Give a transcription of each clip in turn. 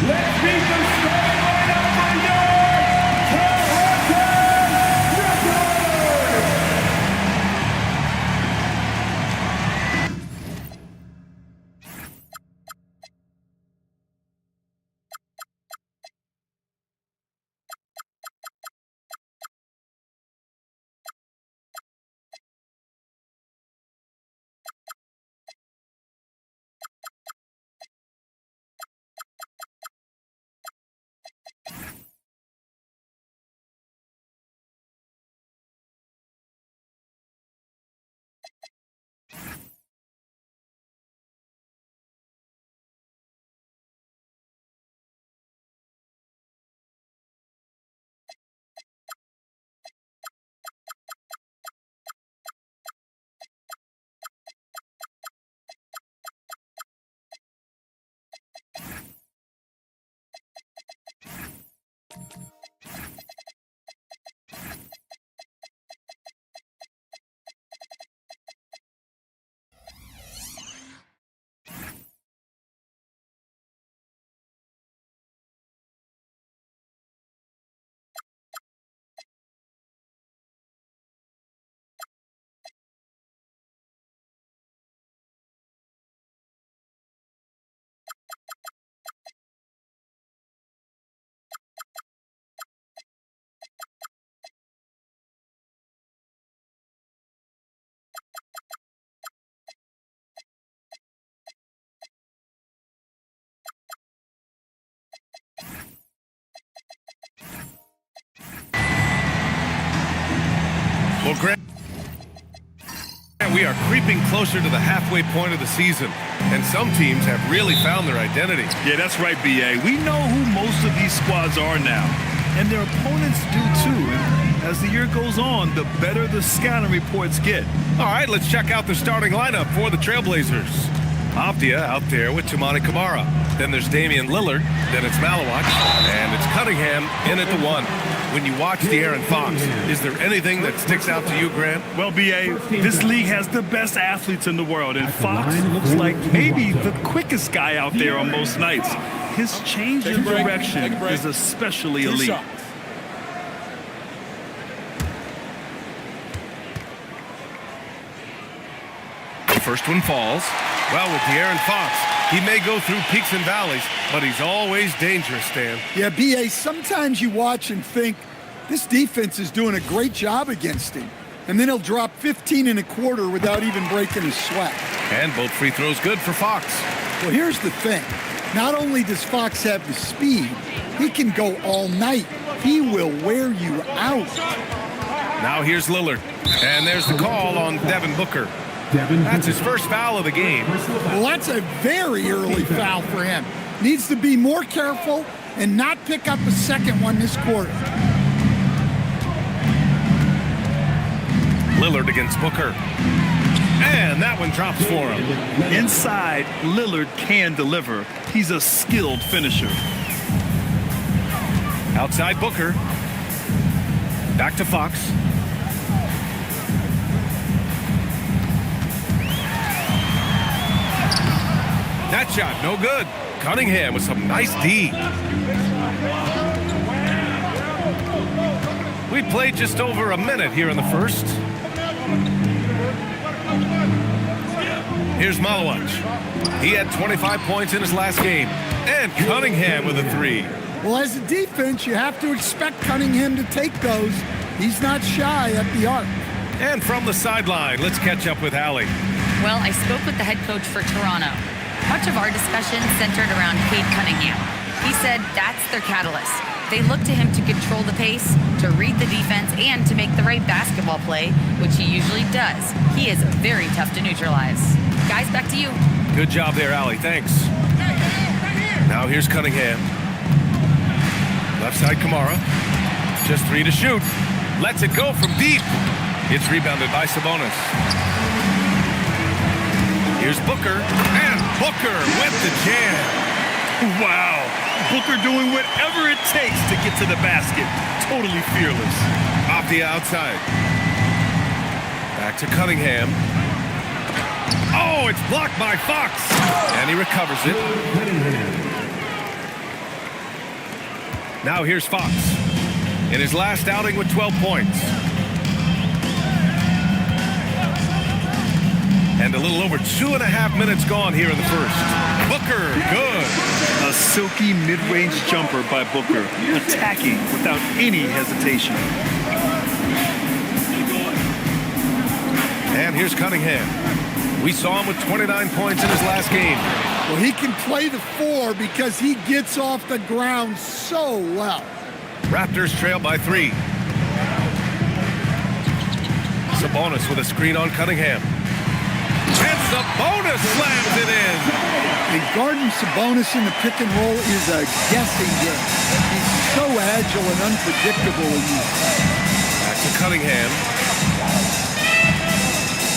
Let's meet the starting lineup for your Raptors! Well, Grant, we are creeping closer to the halfway point of the season, and some teams have really found their identity. Yeah, that's right, B.A. We know who most of these squads are now, and their opponents do too. And as the year goes on, the better the scouting reports get. All right, let's check out the starting lineup for the Trailblazers. Avdia out there with Toumani Camara. Then there's Damian Lillard. Then it's Malawach. And it's Cunningham in at the 1. When you watch De'Aaron Fox, is there anything that sticks out to you, Grant? Well, B.A., this league has the best athletes in the world, and Fox looks like maybe the quickest guy out there on most nights. His change in direction is especially elite. The first one falls. Well, with De'Aaron Fox, he may go through peaks and valleys, but he's always dangerous, Stan. Yeah, B.A., sometimes you watch and think, this defense is doing a great job against him. And then he'll drop 15 and a quarter without even breaking a sweat. And both free throws good for Fox. Well, here's the thing. Not only does Fox have the speed, he can go all night. He will wear you out. Now here's Lillard. And there's the call on Devin Booker. That's his first foul of the game. Well, that's a very early foul for him. Needs to be more careful and not pick up a second one this quarter. Lillard against Booker. And that one drops for him. Inside, Lillard can deliver. He's a skilled finisher. Outside Booker. Back to Fox. That shot, no good. Cunningham with some nice D. We played just over a minute here in the first. Here's Malawach. He had 25 points in his last game. And Cunningham with a 3. Well, as a defense, you have to expect Cunningham to take those. He's not shy at the arc. And from the sideline, let's catch up with Allie. Well, I spoke with the head coach for Toronto. Much of our discussion centered around Cade Cunningham. He said that's their catalyst. They look to him to control the pace, to read the defense, and to make the right basketball play, which he usually does. He is very tough to neutralize. Guys, back to you. Good job there, Allie. Thanks. Now here's Cunningham. Left side, Camara. Just 3 to shoot. Lets it go from deep. It's rebounded by Sabonis. Here's Booker. And Booker with the jam. Wow. Booker doing whatever it takes to get to the basket. Totally fearless. Off the outside. Back to Cunningham. Oh, it's blocked by Fox. And he recovers it. Now here's Fox in his last outing with 12 points. And a little over 2.5 minutes gone here in the first. Booker, good. A silky mid-range jumper by Booker, attacking without any hesitation. And here's Cunningham. We saw him with 29 points in his last game. Well, he can play the 4 because he gets off the ground so well. Raptors trail by 3. Sabonis with a screen on Cunningham. And Sabonis slams it in. And guarding Sabonis in the pick and roll is a guessing game. He's so agile and unpredictable in these. Back to Cunningham.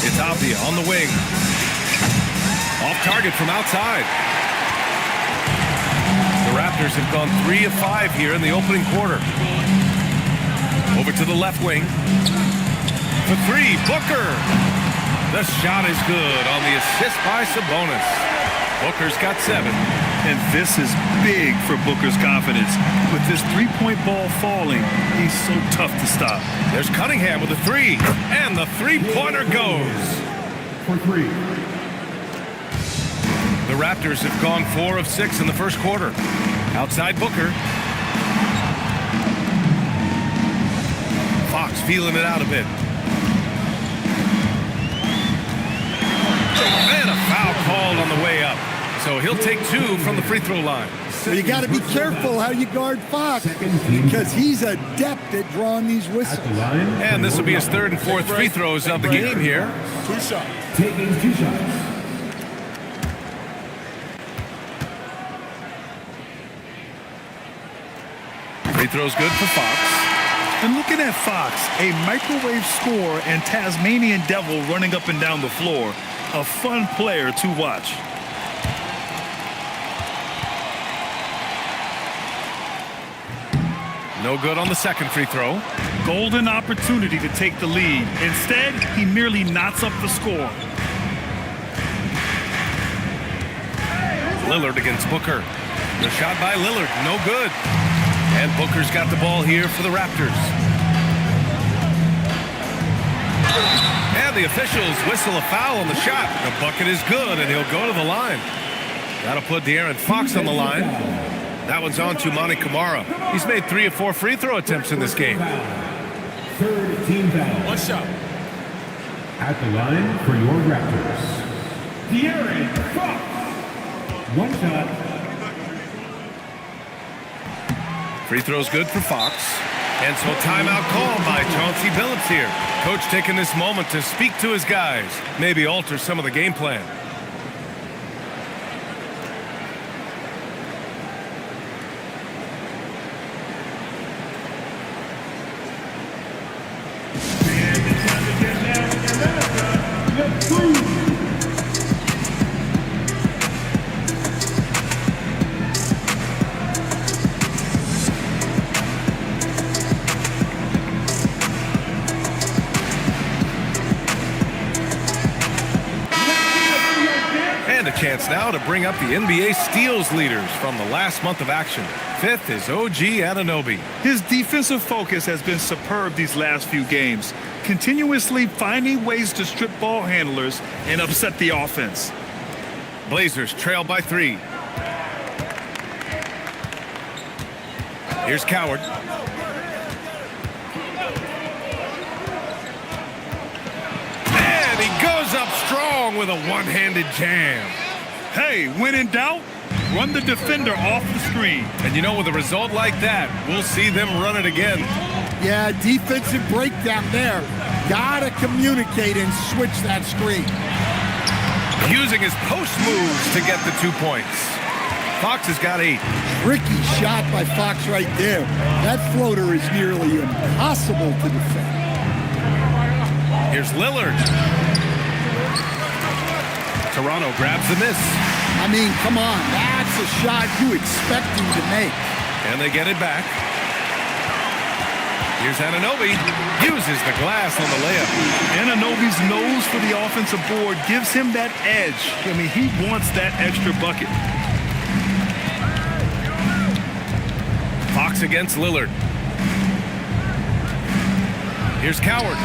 It's Avdia on the wing. Off target from outside. The Raptors have gone 3 of 5 here in the opening quarter. Over to the left wing. For 3, Booker. The shot is good on the assist by Sabonis. Booker's got 7. And this is big for Booker's confidence. With this three-point ball falling, he's so tough to stop. There's Cunningham with a 3. And the three-pointer goes. For 3. The Raptors have gone 4 of 6 in the first quarter. Outside Booker. Fox feeling it out a bit. And a foul called on the way up. So he'll take 2 from the free throw line. So you got to be careful how you guard Fox because he's adept at drawing these whistles. And this will be his 3rd and 4th free throws of the game here. 2 shots. Taking 2 shots. Free throw's good for Fox. And looking at Fox, a microwave scorer and Tasmanian devil running up and down the floor. A fun player to watch. No good on the second free throw. Golden opportunity to take the lead. Instead, he merely knots up the score. Lillard against Booker. The shot by Lillard, no good. And Booker's got the ball here for the Raptors. And the officials whistle a foul on the shot. The bucket is good, and he'll go to the line. That'll put De'Aaron Fox on the line. That one's on to Monty Kamara. He's made 3 of 4 free throw attempts in this game. 3rd team foul. 1 shot. At the line for your Raptors. De'Aaron Fox. 1 shot. Free throw's good for Fox. And so timeout called by Chauncey Billups here. Coach taking this moment to speak to his guys. Maybe alter some of the game plan. Chance now to bring up the NBA steals leaders from the last month of action. 5th is OG Anunoby. His defensive focus has been superb these last few games, continuously finding ways to strip ball handlers and upset the offense. Blazers trail by 3. Here's Coward. And he goes up strong with a one-handed jam. Hey, when in doubt, run the defender off the screen. And you know, with a result like that, we'll see them run it again. Yeah, defensive breakdown there. Gotta communicate and switch that screen. Using his post moves to get the 2 points. Fox has got 8. Tricky shot by Fox right there. That floater is nearly impossible to defend. Here's Lillard. Toronto grabs the miss. I mean, come on. That's a shot you expect him to make. And they get it back. Here's Anunoby. Uses the glass on the layup. Anunoby's nose for the offensive board gives him that edge. I mean, he wants that extra bucket. Fox Fox against Lillard. Here's Coward.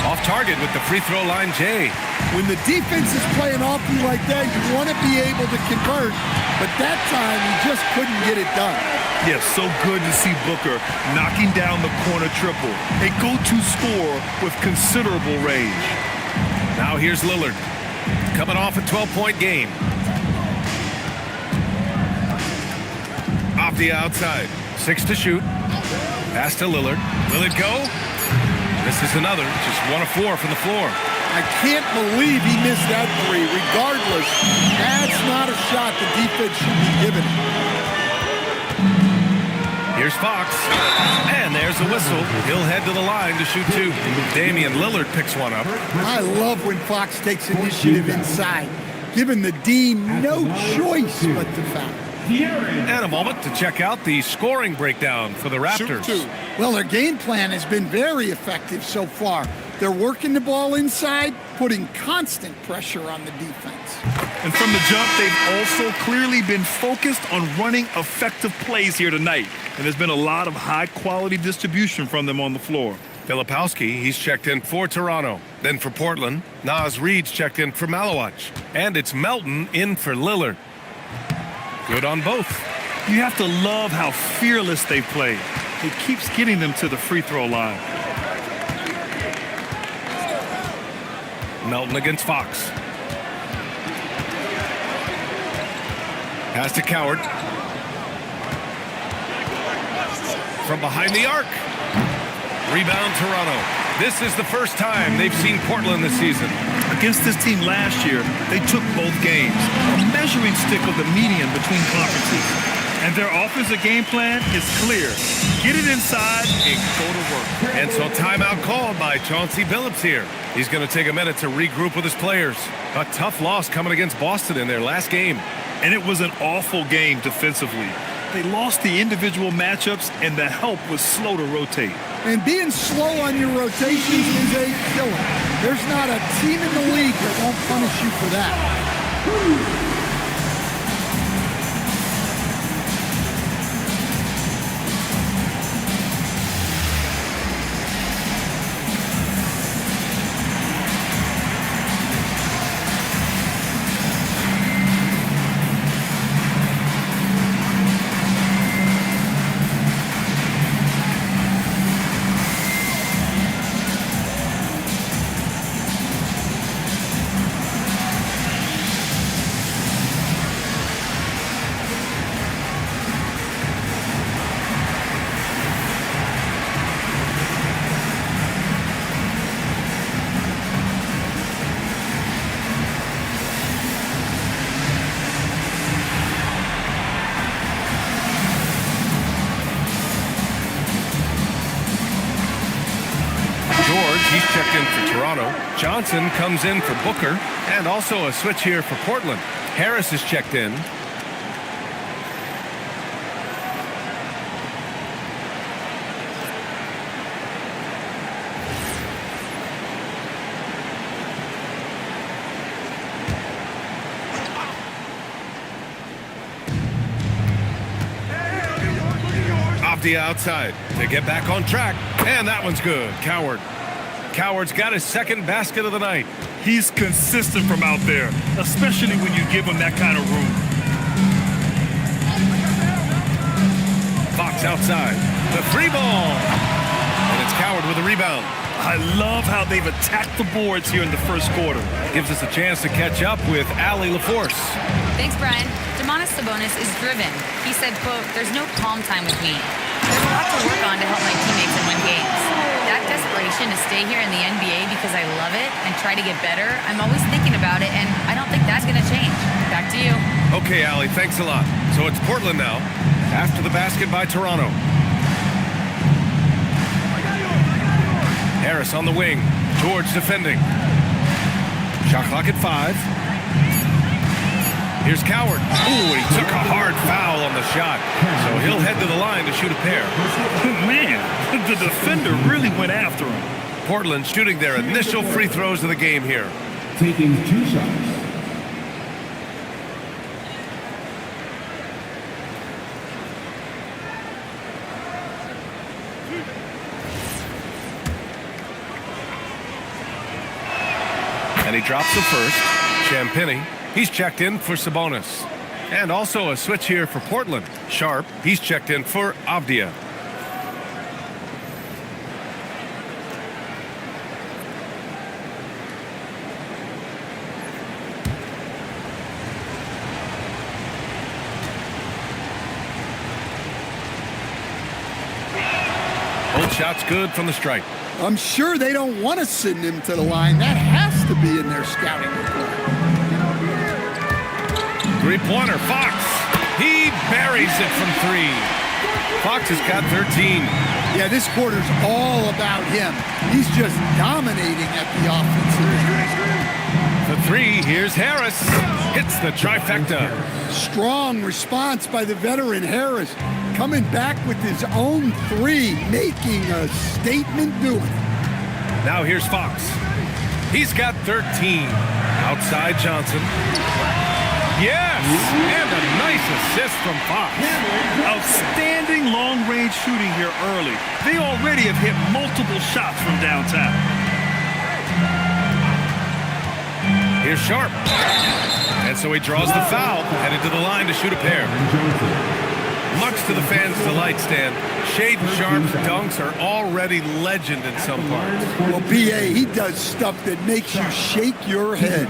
Off target with the free throw line, Jay. When the defense is playing off you like that, you want to be able to convert, but that time he just couldn't get it done. Yes, so good to see Booker knocking down the corner triple. A go-to scorer with considerable range. Now here's Lillard, coming off a 12-point game. Off the outside, 6 to shoot. Pass to Lillard. Will it go? This is another, just 1 of 4 from the floor. I can't believe he missed that three. Regardless, that's not a shot the defense should be giving. Here's Fox, and there's a whistle. He'll head to the line to shoot 2. Damian Lillard picks one up. I love when Fox takes initiative inside, giving the D no choice but to foul. And a moment to check out the scoring breakdown for the Raptors. Well, their game plan has been very effective so far. They're working the ball inside, putting constant pressure on the defense. And from the jump, they've also clearly been focused on running effective plays here tonight. And there's been a lot of high-quality distribution from them on the floor. Filipowski, he's checked in for Toronto. Then for Portland, Naz Reid's checked in for Malawach. And it's Melton in for Lillard. Good on both. You have to love how fearless they play. It keeps getting them to the free throw line. Melton against Fox. Pass to Coward. From behind the arc. Rebound Toronto. This is the first time they've seen Portland this season. Against this team last year, they took both games, a measuring stick of the median between conferences. And their offensive game plan is clear. Get it inside and go to work. And so timeout called by Chauncey Billups here. He's going to take a minute to regroup with his players. A tough loss coming against Boston in their last game. And it was an awful game defensively. They lost the individual matchups, and the help was slow to rotate. And being slow on your rotations is a killer. There's not a team in the league that won't punish you for that. He's checked in for Toronto. Johnson comes in for Booker. And also a switch here for Portland. Harris is checked in. Off the outside to get back on track. And that one's good. Coward's got his second basket of the night. He's consistent from out there, especially when you give him that kind of room. Fox outside. The free ball. And it's Coward with a rebound. I love how they've attacked the boards here in the first quarter. Gives us a chance to catch up with Allie LaForce. Thanks, Brian. Domantas Sabonis is driven. He said, quote, "There's no calm time with me. There's a lot to work on to help my teammates and win games. That desperation to stay here in the NBA because I love it and try to get better, I'm always thinking about it, and I don't think that's going to change." Back to you. Okay, Allie, thanks a lot. So it's Portland now, after the basket by Toronto. Harris on the wing. George defending. Shot clock at 5. Here's Coward. Ooh, he took a hard foul on the shot. So he'll head to the line to shoot a pair. Man, the defender really went after him. Portland shooting their initial free throws of the game here. Taking 2 shots. And he drops the first. Champagny, he's checked in for Sabonis. And also a switch here for Portland. Sharp, he's checked in for Avdia. Both shots good from the stripe. I'm sure they don't want to send him to the line. That has to be in their scouting report. Three-pointer, Fox. He buries it from three. Fox has got 13. Yeah, this quarter's all about him. He's just dominating at the offensive end. The three, here's Harris. Hits the trifecta. Strong response by the veteran Harris. Coming back with his own three, making a statement doing it. Now here's Fox. He's got 13. Outside Johnson. Yes! And a nice assist from Fox. Outstanding long-range shooting here early. They already have hit multiple shots from downtown. Here's Sharp. And so he draws the foul, headed to the line to shoot a pair. Much to the fans' delight, Stan, Shaedon Sharp's dunks are already legend in some parts. Well, B.A., he does stuff that makes you shake your head,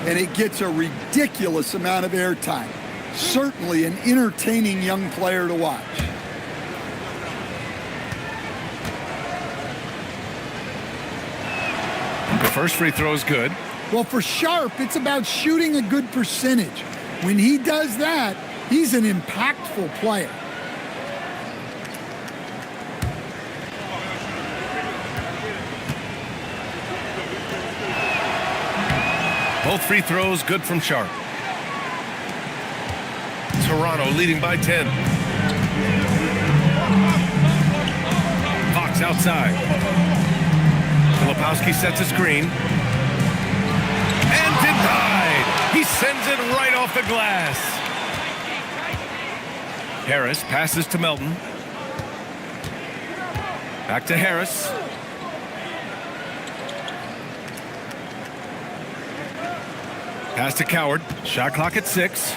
and it gets a ridiculous amount of airtime. Certainly an entertaining young player to watch. The first free throw is good. Well, for Sharp, it's about shooting a good percentage. When he does that, he's an impactful player. Both free throws good from Sharp. Toronto leading by 10. Fox outside. Filipowski sets a screen. And denied. He sends it right off the glass. Harris passes to Melton. Back to Harris. Pass to Coward. Shot clock at 6.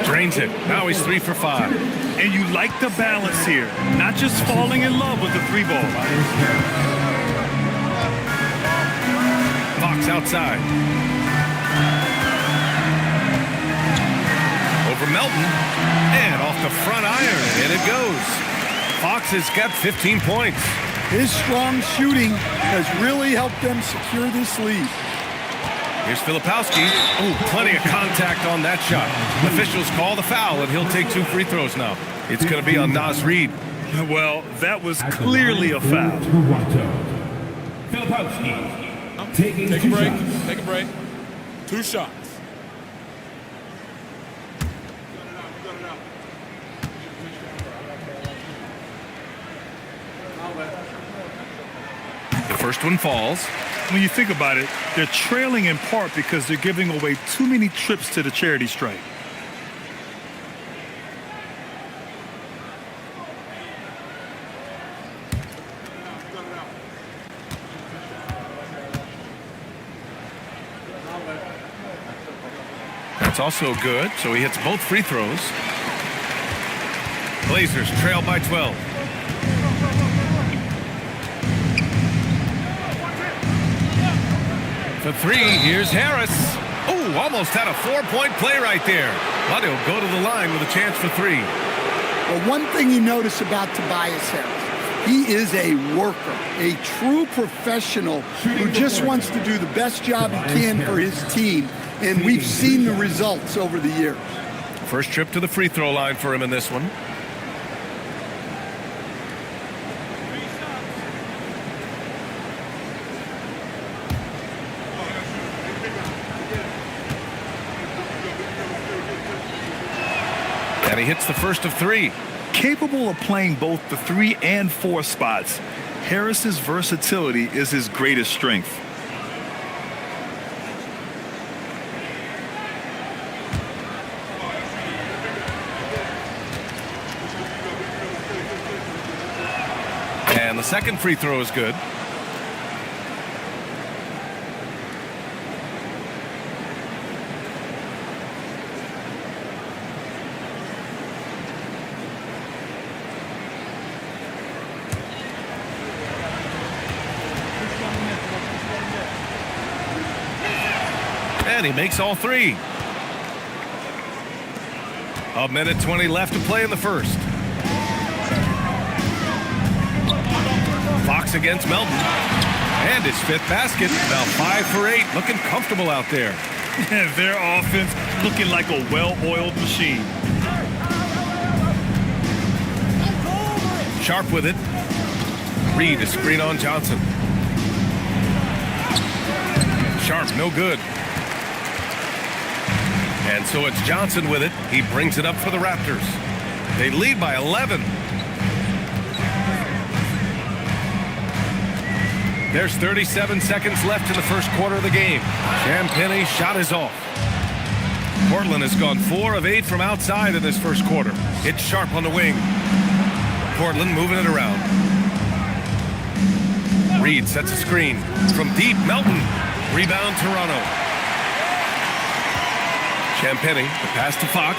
Drains it. Now he's 3 for 5. And you like the balance here. Not just falling in love with the three ball. Fox outside. Over Melton. And off the front iron. And it goes. Fox has got 15 points. His strong shooting has really helped them secure this lead. Here's Filipowski. Oh, plenty of contact on that shot. Officials call the foul, and he'll take 2 free throws now. It's going to be on Naz Reid. Well, that was clearly a foul. Filipowski. Take a break. Take a break. 2 shots. The first one falls. When you think about it, they're trailing in part because they're giving away too many trips to the charity stripe. That's also good, so he hits both free throws. Blazers trail by 12. The three, here's Harris. Oh, almost had a 4-point play right there. But he'll go to the line with a chance for 3. Well, one thing you notice about Tobias Harris, he is a worker, a true professional who just wants to do the best job he can for his team, and we've seen the results over the years. First trip to the free throw line for him in this one. And he hits the first of 3. Capable of playing both the 3 and 4 spots, Harris's versatility is his greatest strength. And the second free throw is good. and he makes all three. A minute 20 left to play in the first. Fox against Melton. And his fifth basket. Now 5 for 8. Looking comfortable out there. Their offense looking like a well-oiled machine. Sharp with it. Reed a screen on Johnson. Sharp, no good. And so it's Johnson with it. He brings it up for the Raptors. They lead by 11. There's 37 seconds left in the first quarter of the game. Champagne's shot is off. Portland has gone 4 of 8 from outside in this first quarter. It's Sharp on the wing. Portland moving it around. Reed sets a screen. From deep, Melton. Rebound, Toronto. Champagnie, the pass to Fox.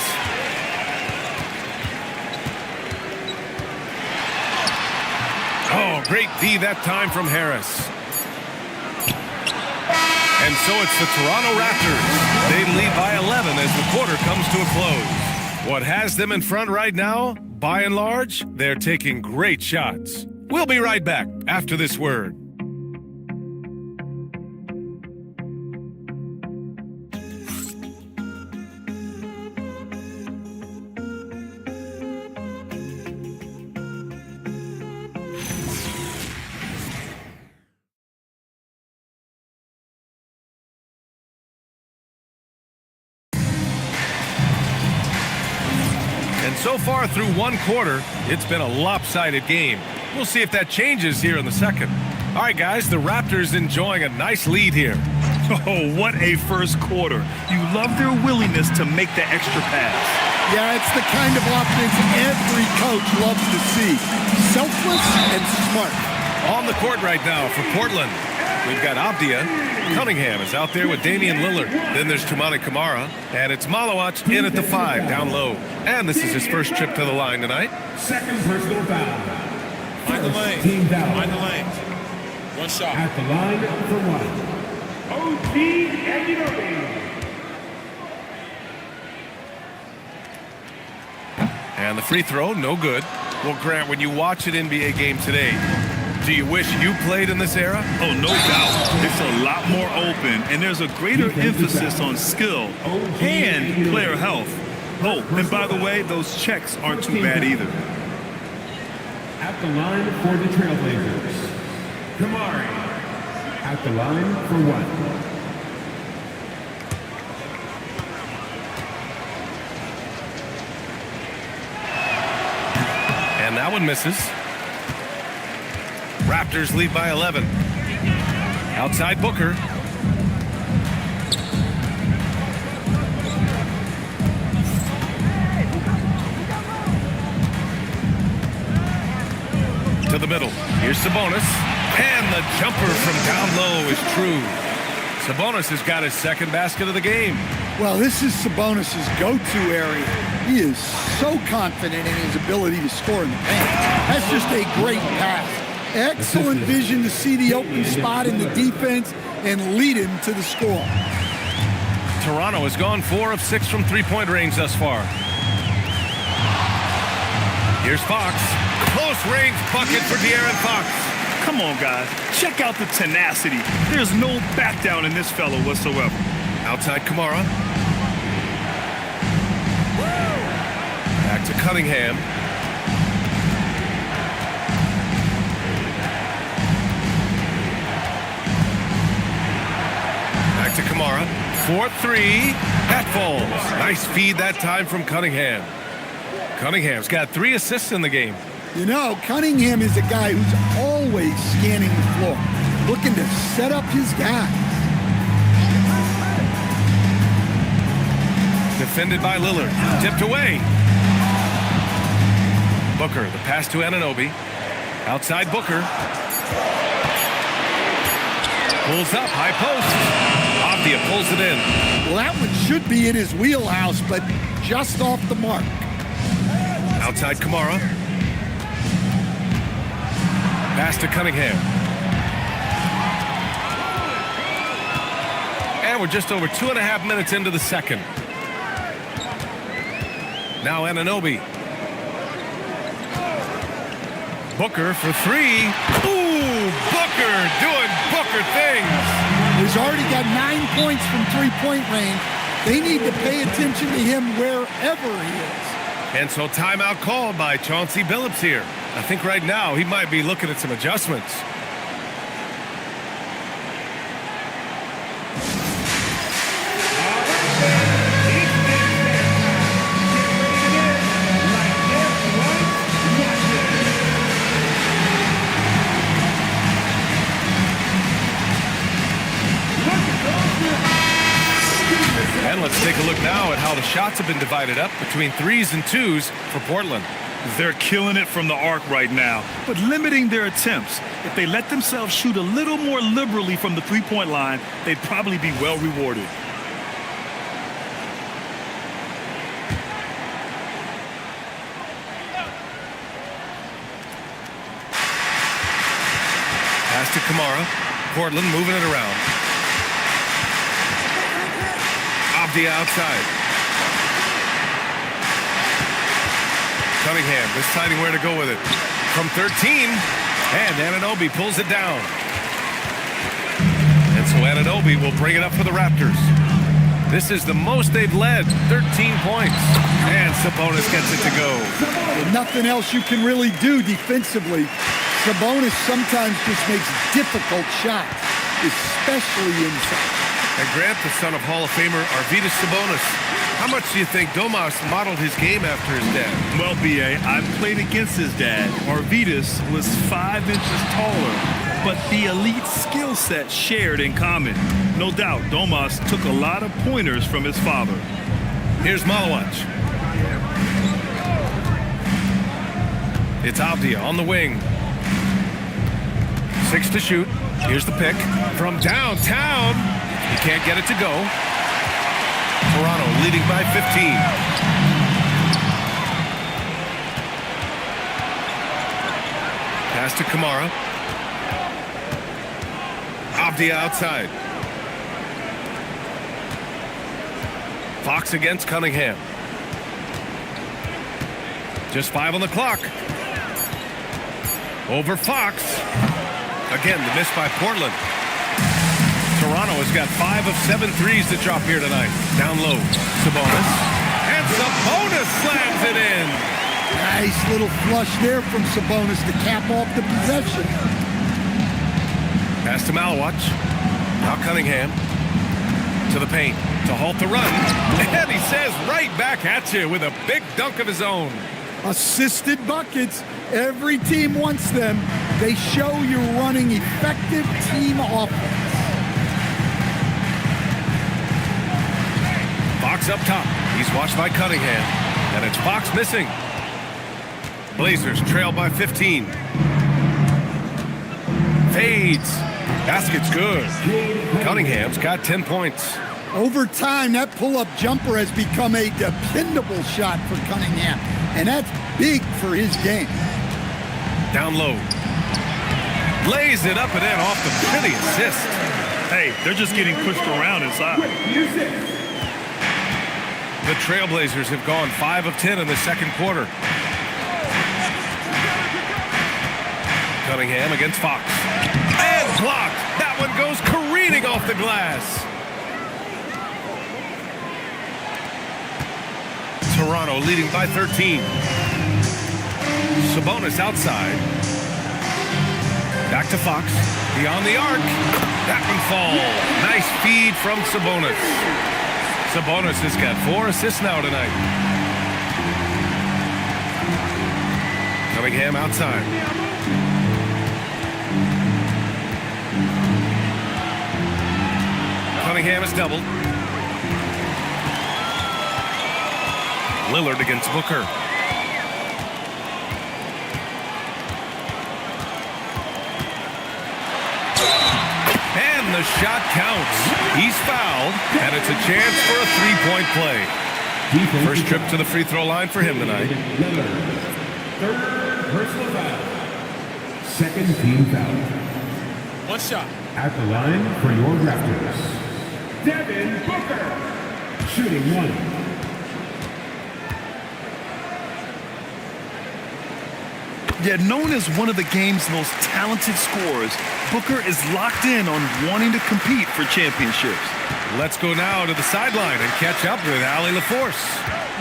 Oh, great D that time from Harris. And so it's the Toronto Raptors. They lead by 11 as the quarter comes to a close. What has them in front right now, by and large, they're taking great shots. We'll be right back after this word. And so far through one quarter, it's been a lopsided game. We'll see if that changes here in the second. All right, guys, the Raptors enjoying a nice lead here. Oh, what a first quarter. You love their willingness to make the extra pass. Yeah, it's the kind of offense every coach loves to see. Selfless and smart. On the court right now for Portland, we've got Abdia. Cunningham is out there with Damian Lillard. Then there's Toumani Camara. And it's Malawach in at the 5, down low. And this is his first trip to the line tonight. Second personal foul. Find the lane. Team foul. Find the lane. One shot. At the line for one. OG Anunoby. And the free throw, no good. Well, Grant, when you watch an NBA game today, do you wish you played in this era? Oh, no doubt. It's a lot more open, and there's a greater emphasis on skill and player health. Oh, and by the way, those checks aren't too bad either. At the line for the Trailblazers. Kamari. At the line for one. And that one misses. Raptors lead by 11. Outside Booker. To the middle. Here's Sabonis. And the jumper from down low is true. Sabonis has got his second basket of the game. Well, this is Sabonis' go-to area. He is so confident in his ability to score in the paint. That's just a great pass. Excellent vision to see the open spot in the defense and lead him to the score. Toronto has gone 4 of 6 from three-point range thus far. Here's Fox. Close range bucket for De'Aaron Fox. Come on, guys. Check out the tenacity. There's no back down in this fellow whatsoever. Outside Camara. Back to Cunningham. Back to Camara. 4-3. That falls. Nice feed that time from Cunningham. Cunningham's got 3 assists in the game. You know, Cunningham is a guy who's always scanning the floor, looking to set up his guys. Defended by Lillard. Tipped away. Booker, the pass to Anunoby. Outside Booker. Pulls up, high post. Abdia pulls it in. Well, that one should be in his wheelhouse, but just off the mark. Outside Camara. Pass to Cunningham. And we're just over 2.5 minutes into the second. Now Anunoby. Booker for three. Ooh, Booker doing Booker things. He's already got 9 points from three-point range. They need to pay attention to him wherever he is. And so timeout called by Chauncey Billups here. I think right now he might be looking at some adjustments. And let's take a look now at how the shots have been divided up between threes and twos for Portland. They're killing it from the arc right now, but limiting their attempts. If they let themselves shoot a little more liberally from the three-point line, they'd probably be well rewarded. Pass to Kamara. Portland moving it around. Abdi outside. Cunningham deciding where to go with it. From 13, and Anunoby pulls it down. And so Anunoby will bring it up for the Raptors. This is the most they've led, 13 points. And Sabonis gets it to go. Nothing else you can really do defensively. Sabonis sometimes just makes difficult shots, especially inside. And Grant, the son of Hall of Famer Arvydas Sabonis. How much do you think Domas modeled his game after his dad? Well, B.A., I've played against his dad. Arvydas was 5 inches taller, but the elite skill set shared in common. No doubt, Domas took a lot of pointers from his father. Here's Malawach. It's Abdia on the wing. 6 to shoot. Here's the pick from downtown. He can't get it to go. Toronto leading by 15. Pass to Kamara. Abdia outside. Fox against Cunningham. Just 5 on the clock. Over Fox. Again, the miss by Portland. Toronto has got 5 of 7 threes to drop here tonight. Down low, Sabonis. And Sabonis slams it in. Nice little flush there from Sabonis to cap off the possession. Pass to Malawach. Now Cunningham. To the paint. To halt the run. And he says right back at you with a big dunk of his own. Assisted buckets. Every team wants them. They show you're running effective team offense. Fox up top. He's watched by Cunningham. And it's Fox missing. Blazers trail by 15. Fades. Basket's good. Cunningham's got 10 points. Over time, that pull-up jumper has become a dependable shot for Cunningham. And that's big for his game. Down low. Lays it up and in off the pretty assist. Hey, they're just getting pushed around inside. The Trailblazers have gone 5 of 10 in the second quarter. Cunningham against Fox. And blocked. That one goes careening off the glass. Toronto leading by 13. Sabonis outside. Back to Fox. Beyond the arc. That one falls. Nice feed from Sabonis. Sabonis has got 4 assists now tonight. Cunningham outside. Cunningham is doubled. Lillard against Booker. And the shot counts. He's fouled, and it's a chance for a three-point play. First trip to the free throw line for him tonight. Third personal foul. Second team foul. One shot. At the line for your Raptors. Devin Booker. Shooting 1. Yeah, known as one of the game's most talented scorers, Booker is locked in on wanting to compete for championships. Let's go now to the sideline and catch up with Allie LaForce.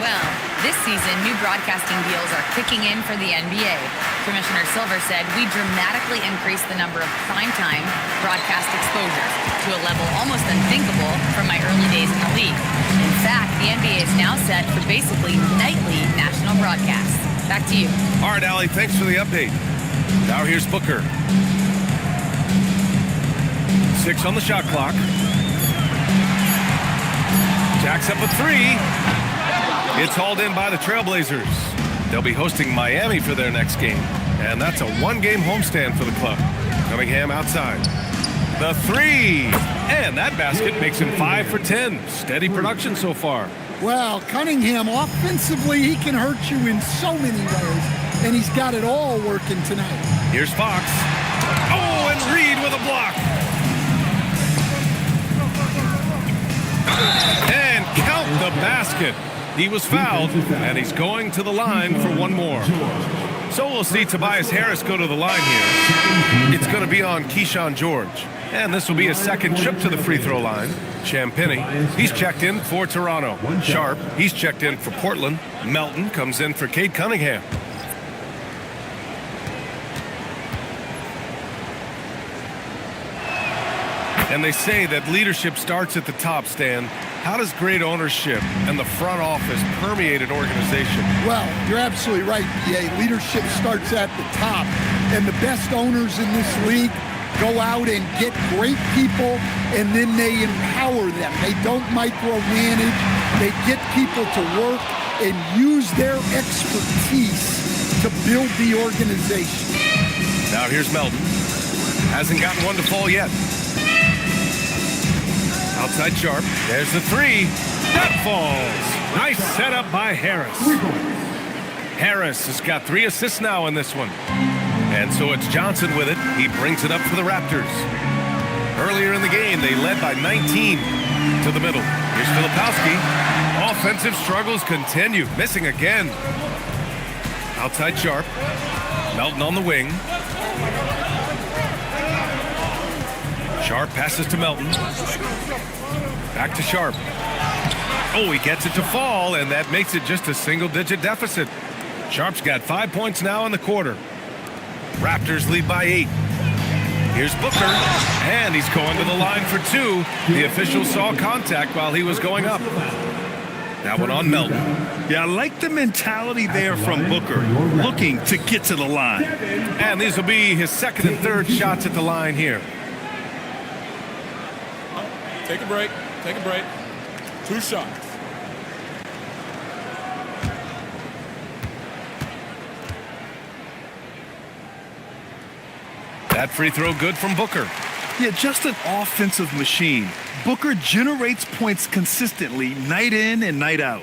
Well, this season, new broadcasting deals are kicking in for the NBA. Commissioner Silver said we dramatically increased the number of primetime broadcast exposures to a level almost unthinkable from my early days in the league. In fact, the NBA is now set for basically nightly national broadcasts. Back to you. All right, Allie, thanks for the update. Now here's Booker. 6 on the shot clock. Jacks up a 3. It's hauled in by the Trailblazers. They'll be hosting Miami for their next game, and that's a one-game homestand for the club. Cunningham outside. The 3, and that basket makes him 5 for 10. Steady production so far. Well, Cunningham, offensively, he can hurt you in so many ways, and he's got it all working tonight. Here's Fox. Oh, and Reed with a block. And count the basket. He was fouled, and he's going to the line for one more. So we'll see Tobias Harris go to the line here. It's going to be on Keyshawn George. And this will be his second trip to the free throw line. Champagny, he's checked in for Toronto. Sharp, he's checked in for Portland. Melton comes in for Cade Cunningham. And they say that leadership starts at the top, Stan. How does great ownership and the front office permeate an organization? Well, you're absolutely right, BA. Leadership starts at the top, and the best owners in this league go out and get great people, and then they empower them. They don't micromanage. They get people to work and use their expertise to build the organization. Now here's Melton. Hasn't gotten one to fall yet. Outside Sharp. There's the 3. That falls. Nice setup by Harris. Harris has got 3 assists now in this one. And so it's Johnson with it. He brings it up for the Raptors. Earlier in the game, they led by 19 to the middle. Here's Filipowski. Offensive struggles continue. Missing again. Outside Sharp. Melton on the wing. Sharp passes to Melton. Back to Sharp. Oh, he gets it to fall, and that makes it just a single-digit deficit. Sharp's got 5 points now in the quarter. Raptors lead by 8. Here's Booker, and he's going to the line for 2. The official saw contact while he was going up. That one on Melton. Yeah, I like the mentality there from Booker, looking to get to the line. And these will be his second and third shots at the line here. Take a break. Take a break. 2 shots. That free throw good from Booker. Yeah, just an offensive machine. Booker generates points consistently, night in and night out.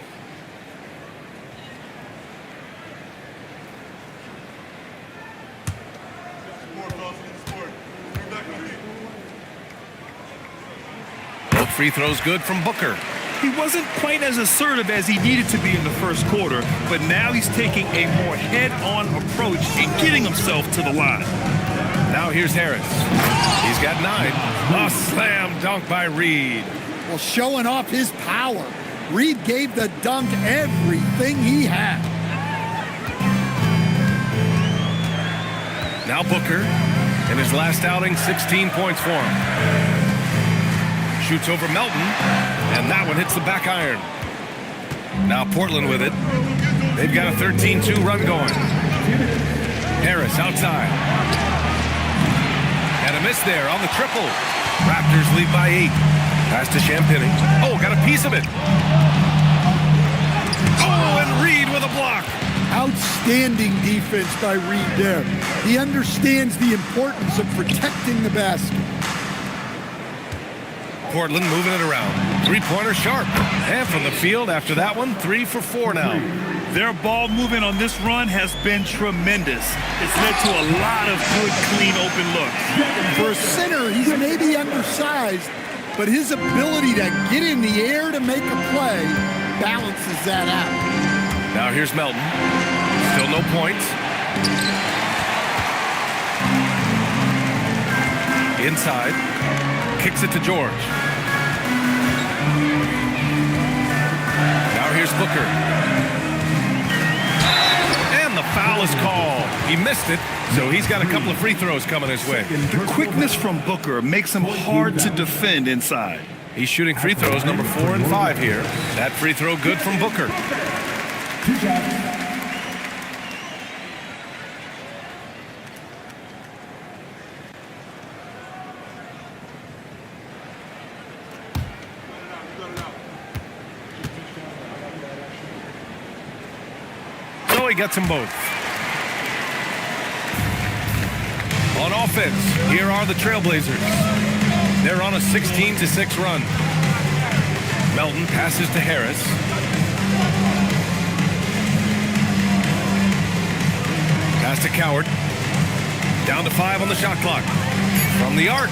Both free throws good from Booker. He wasn't quite as assertive as he needed to be in the first quarter, but now he's taking a more head-on approach and getting himself to the line. Now here's Harris. He's got 9. A slam dunk by Reed. Well, showing off his power. Reed gave the dunk everything he had. Now Booker, in his last outing, 16 points for him. Shoots over Melton, and that one hits the back iron. Now Portland with it. They've got a 13-2 run going. Harris outside. And a miss there on the triple. Raptors lead by 8. Pass to Champagny. Oh, got a piece of it. Oh, and Reed with a block. Outstanding defense by Reed there. He understands the importance of protecting the basket. Portland moving it around. Three-pointer Sharp. And from the field after that one, 3 for 4 now. Their ball movement on this run has been tremendous. It's led to a lot of good, clean, open looks. For a center, he's maybe undersized, but his ability to get in the air to make a play balances that out. Now here's Melton. Still no points. Inside. Kicks it to George. Now here's Booker. And the foul is called. He missed it, so he's got a couple of free throws coming his way. The quickness from Booker makes him hard to defend inside. He's shooting free throws number 4 and 5 here. That free throw good from Booker. 2 shots. So he gets them both. On offense, here are the Trailblazers. They're on a 16-6 run. Melton passes to Harris. Pass to Coward. Down to 5 on the shot clock. From the arc.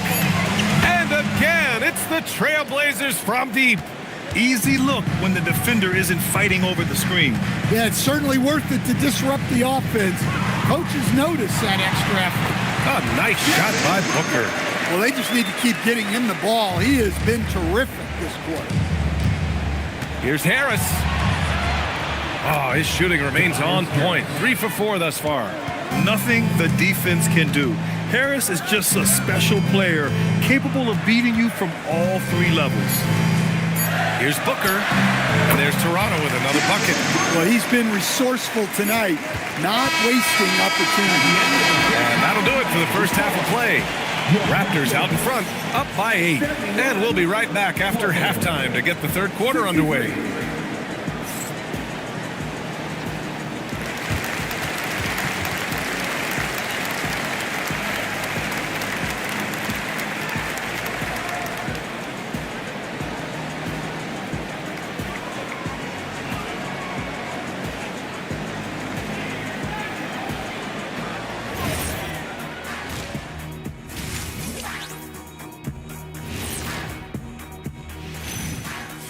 And again, it's the Trailblazers from deep. Easy look when the defender isn't fighting over the screen. Yeah, it's certainly worth it to disrupt the offense. Coaches notice that extra effort. A nice shot by Booker. Well, they just need to keep getting him the ball. He has been terrific this quarter. Here's Harris. Oh, his shooting remains on point. 3 for 4 thus far. Nothing the defense can do. Harris is just a special player, capable of beating you from all 3 levels. Here's Booker. And there's Toronto with another bucket. Well, he's been resourceful tonight, not wasting opportunity. And that'll do it for the first half of play. Raptors out in front, up by 8. And we'll be right back after halftime to get the third quarter underway.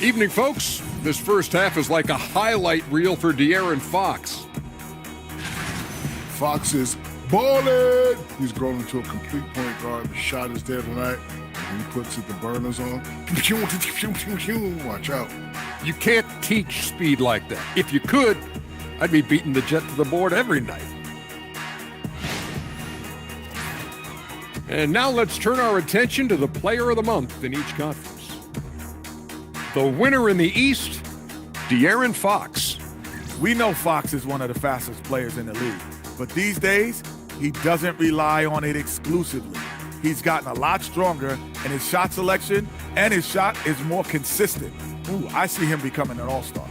Evening, folks. This first half is like a highlight reel for De'Aaron Fox. Fox is balling. He's grown into a complete point guard. The shot is there tonight. And he puts the burners on. Watch out. You can't teach speed like that. If you could, I'd be beating the Jet to the board every night. And now let's turn our attention to the player of the month in each conference. The winner in the East, De'Aaron Fox. We know Fox is one of the fastest players in the league, but these days, he doesn't rely on it exclusively. He's gotten a lot stronger in his shot selection, and his shot is more consistent. Ooh, I see him becoming an all-star.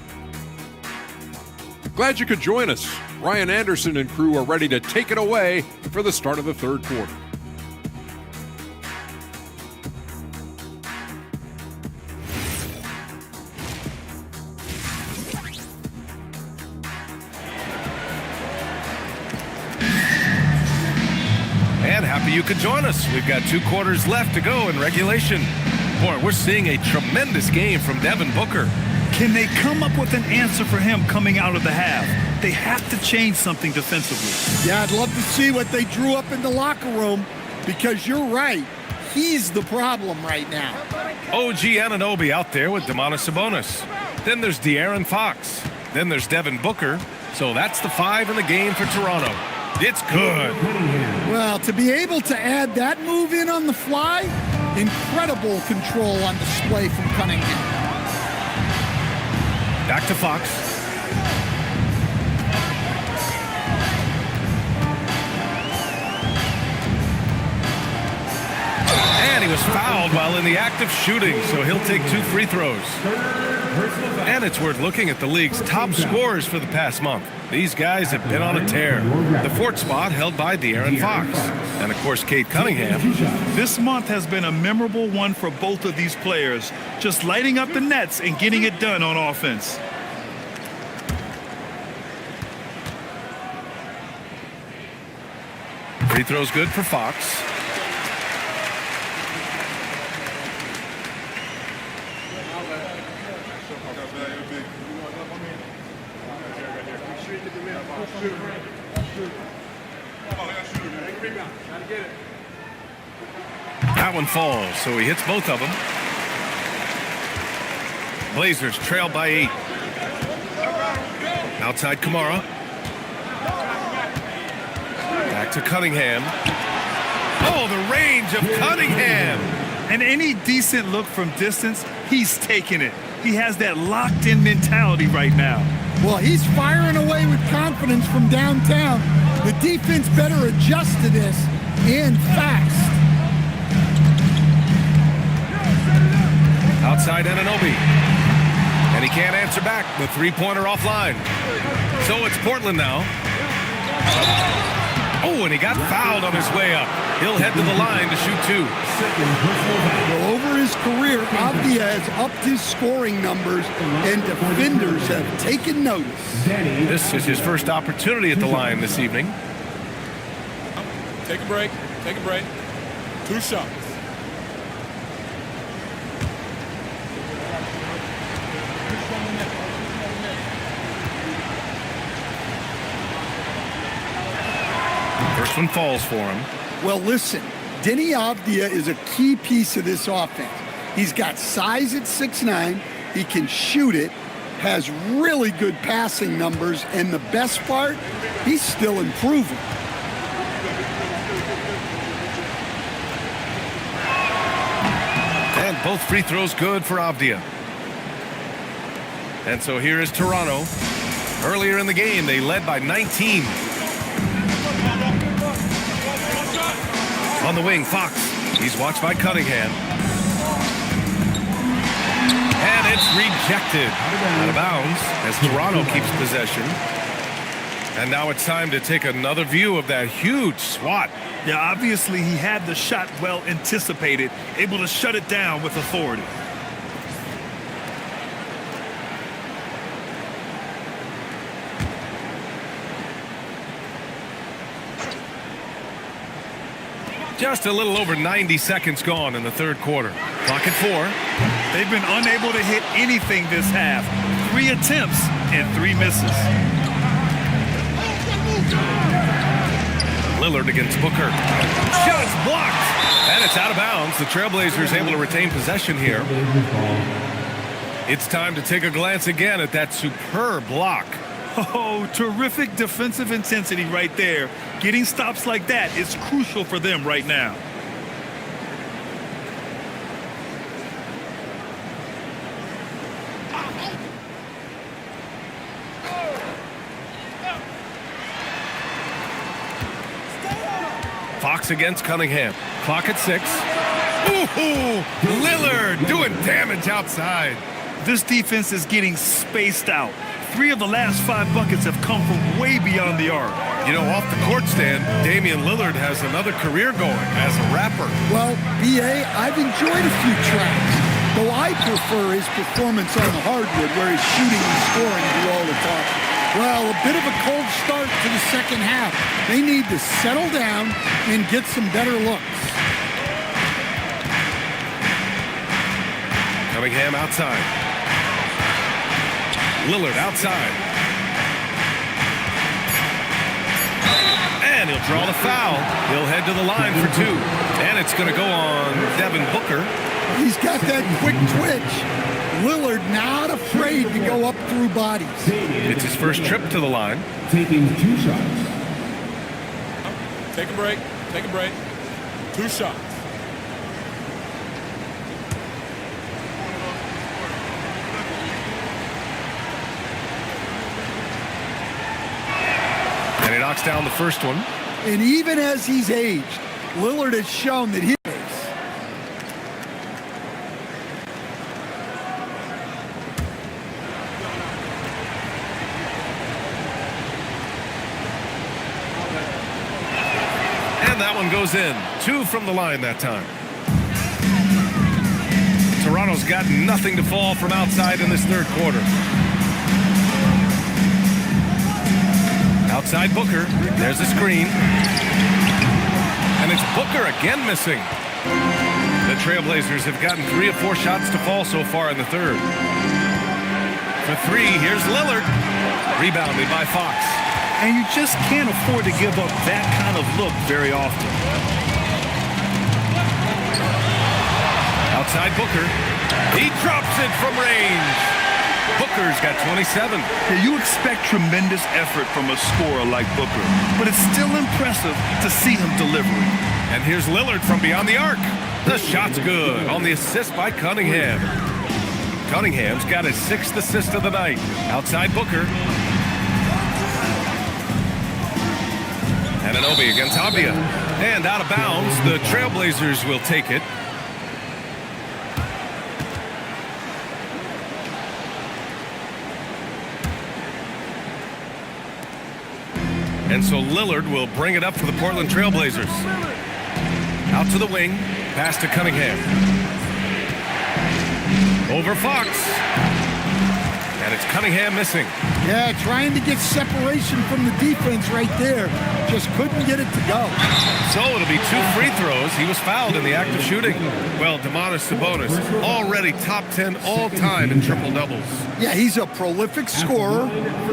Glad you could join us. Ryan Anderson and crew are ready to take it away for the start of the third quarter. And happy you could join us. We've got 2 quarters left to go in regulation. Boy, we're seeing a tremendous game from Devin Booker. Can they come up with an answer for him coming out of the half? They have to change something defensively. Yeah, I'd love to see what they drew up in the locker room, because you're right. He's the problem right now. OG Anunoby out there with Domantas Sabonis. Then there's De'Aaron Fox. Then there's Devin Booker. So that's the 5 in the game for Toronto. It's good. Well, to be able to add that move in on the fly, incredible control on display from Cunningham. Back to Fox. And he was fouled while in the act of shooting, so he'll take 2 free throws. And it's worth looking at the league's top scorers for the past month. These guys have been on a tear. The 4th spot held by De'Aaron Fox. And, of course, Cade Cunningham. This month has been a memorable one for both of these players, just lighting up the nets and getting it done on offense. Free throw's good for Fox. That one falls, so he hits both of them. Blazers trail by 8. Outside Kamara. Back to Cunningham. Oh, the range of Cunningham. And any decent look from distance, he's taking it. He has that locked-in mentality right now. Well, he's firing away with confidence from downtown. The defense better adjust to this, and fast. Outside Anunoby. And he can't answer back. The three-pointer offline. So it's Portland now. Oh, and he got fouled on his way up. He'll head to the line to shoot 2. Well, over his career, Avdia has upped his scoring numbers, and defenders have taken notice. This is his first opportunity at the line this evening. Take a break. Take a break. 2 shots. First one falls for him. Well, listen, Denny Avdia is a key piece of this offense. He's got size at 6'9". He can shoot it, has really good passing numbers, and the best part, he's still improving. And both free throws good for Avdia. And so here is Toronto. Earlier in the game, they led by 19. On the wing, Fox. He's watched by Cunningham. And it's rejected. Out of bounds as Toronto keeps possession. And now it's time to take another view of that huge swat. Yeah, obviously he had the shot well anticipated, able to shut it down with authority. Just a little over 90 seconds gone in the third quarter. Clock at 4. They've been unable to hit anything this half. 3 attempts and 3 misses. Lillard against Booker. Shot's blocked. And it's out of bounds. The Trailblazers able to retain possession here. It's time to take a glance again at that superb block. Oh, terrific defensive intensity right there. Getting stops like that is crucial for them right now. Fox against Cunningham. Clock at 6. Ooh, Lillard doing damage outside. This defense is getting spaced out. 3 of the last 5 buckets have come from way beyond the arc. You know, off the court stand, Damian Lillard has another career going as a rapper. Well, B.A., I've enjoyed a few tracks, though I prefer his performance on the hardwood where his shooting and scoring do all the talking. Well, a bit of a cold start to the second half. They need to settle down and get some better looks. Cunningham outside. Lillard outside. And he'll draw the foul. He'll head to the line for 2. And it's going to go on Devin Booker. He's got that quick twitch. Lillard not afraid to go up through bodies. It's his first trip to the line. Taking 2 shots. Take a break. Take a break. 2 shots. And he knocks down the first one. And even as he's aged, Lillard has shown that he is. And that one goes in. 2 from the line that time. Toronto's got nothing to fall from outside in this third quarter. Outside Booker. There's a screen. And it's Booker again missing. The Trailblazers have gotten 3 of 4 shots to fall so far in the third. For 3, here's Lillard. Rebounded by Fox. and you just can't afford to give up that kind of look very often. Outside Booker. He drops it from range. Booker's got 27. Yeah, you expect tremendous effort from a scorer like Booker, but it's still impressive to see him delivering. And here's Lillard from beyond the arc. The shot's good on the assist by Cunningham. Cunningham's got his 6th assist of the night. Outside Booker. Anunoby against Avdia. And out of bounds, the Trailblazers will take it. And so Lillard will bring it up for the Portland Trailblazers. Out to the wing, pass to Cunningham. Over Fox. And it's Cunningham missing. Yeah, trying to get separation from the defense right there. Just couldn't get it to go. So it'll be 2 free throughs. He was fouled in the act of shooting. Well, Domantas Sabonis, already top 10 all-time in triple-doubles. Yeah, he's a prolific scorer,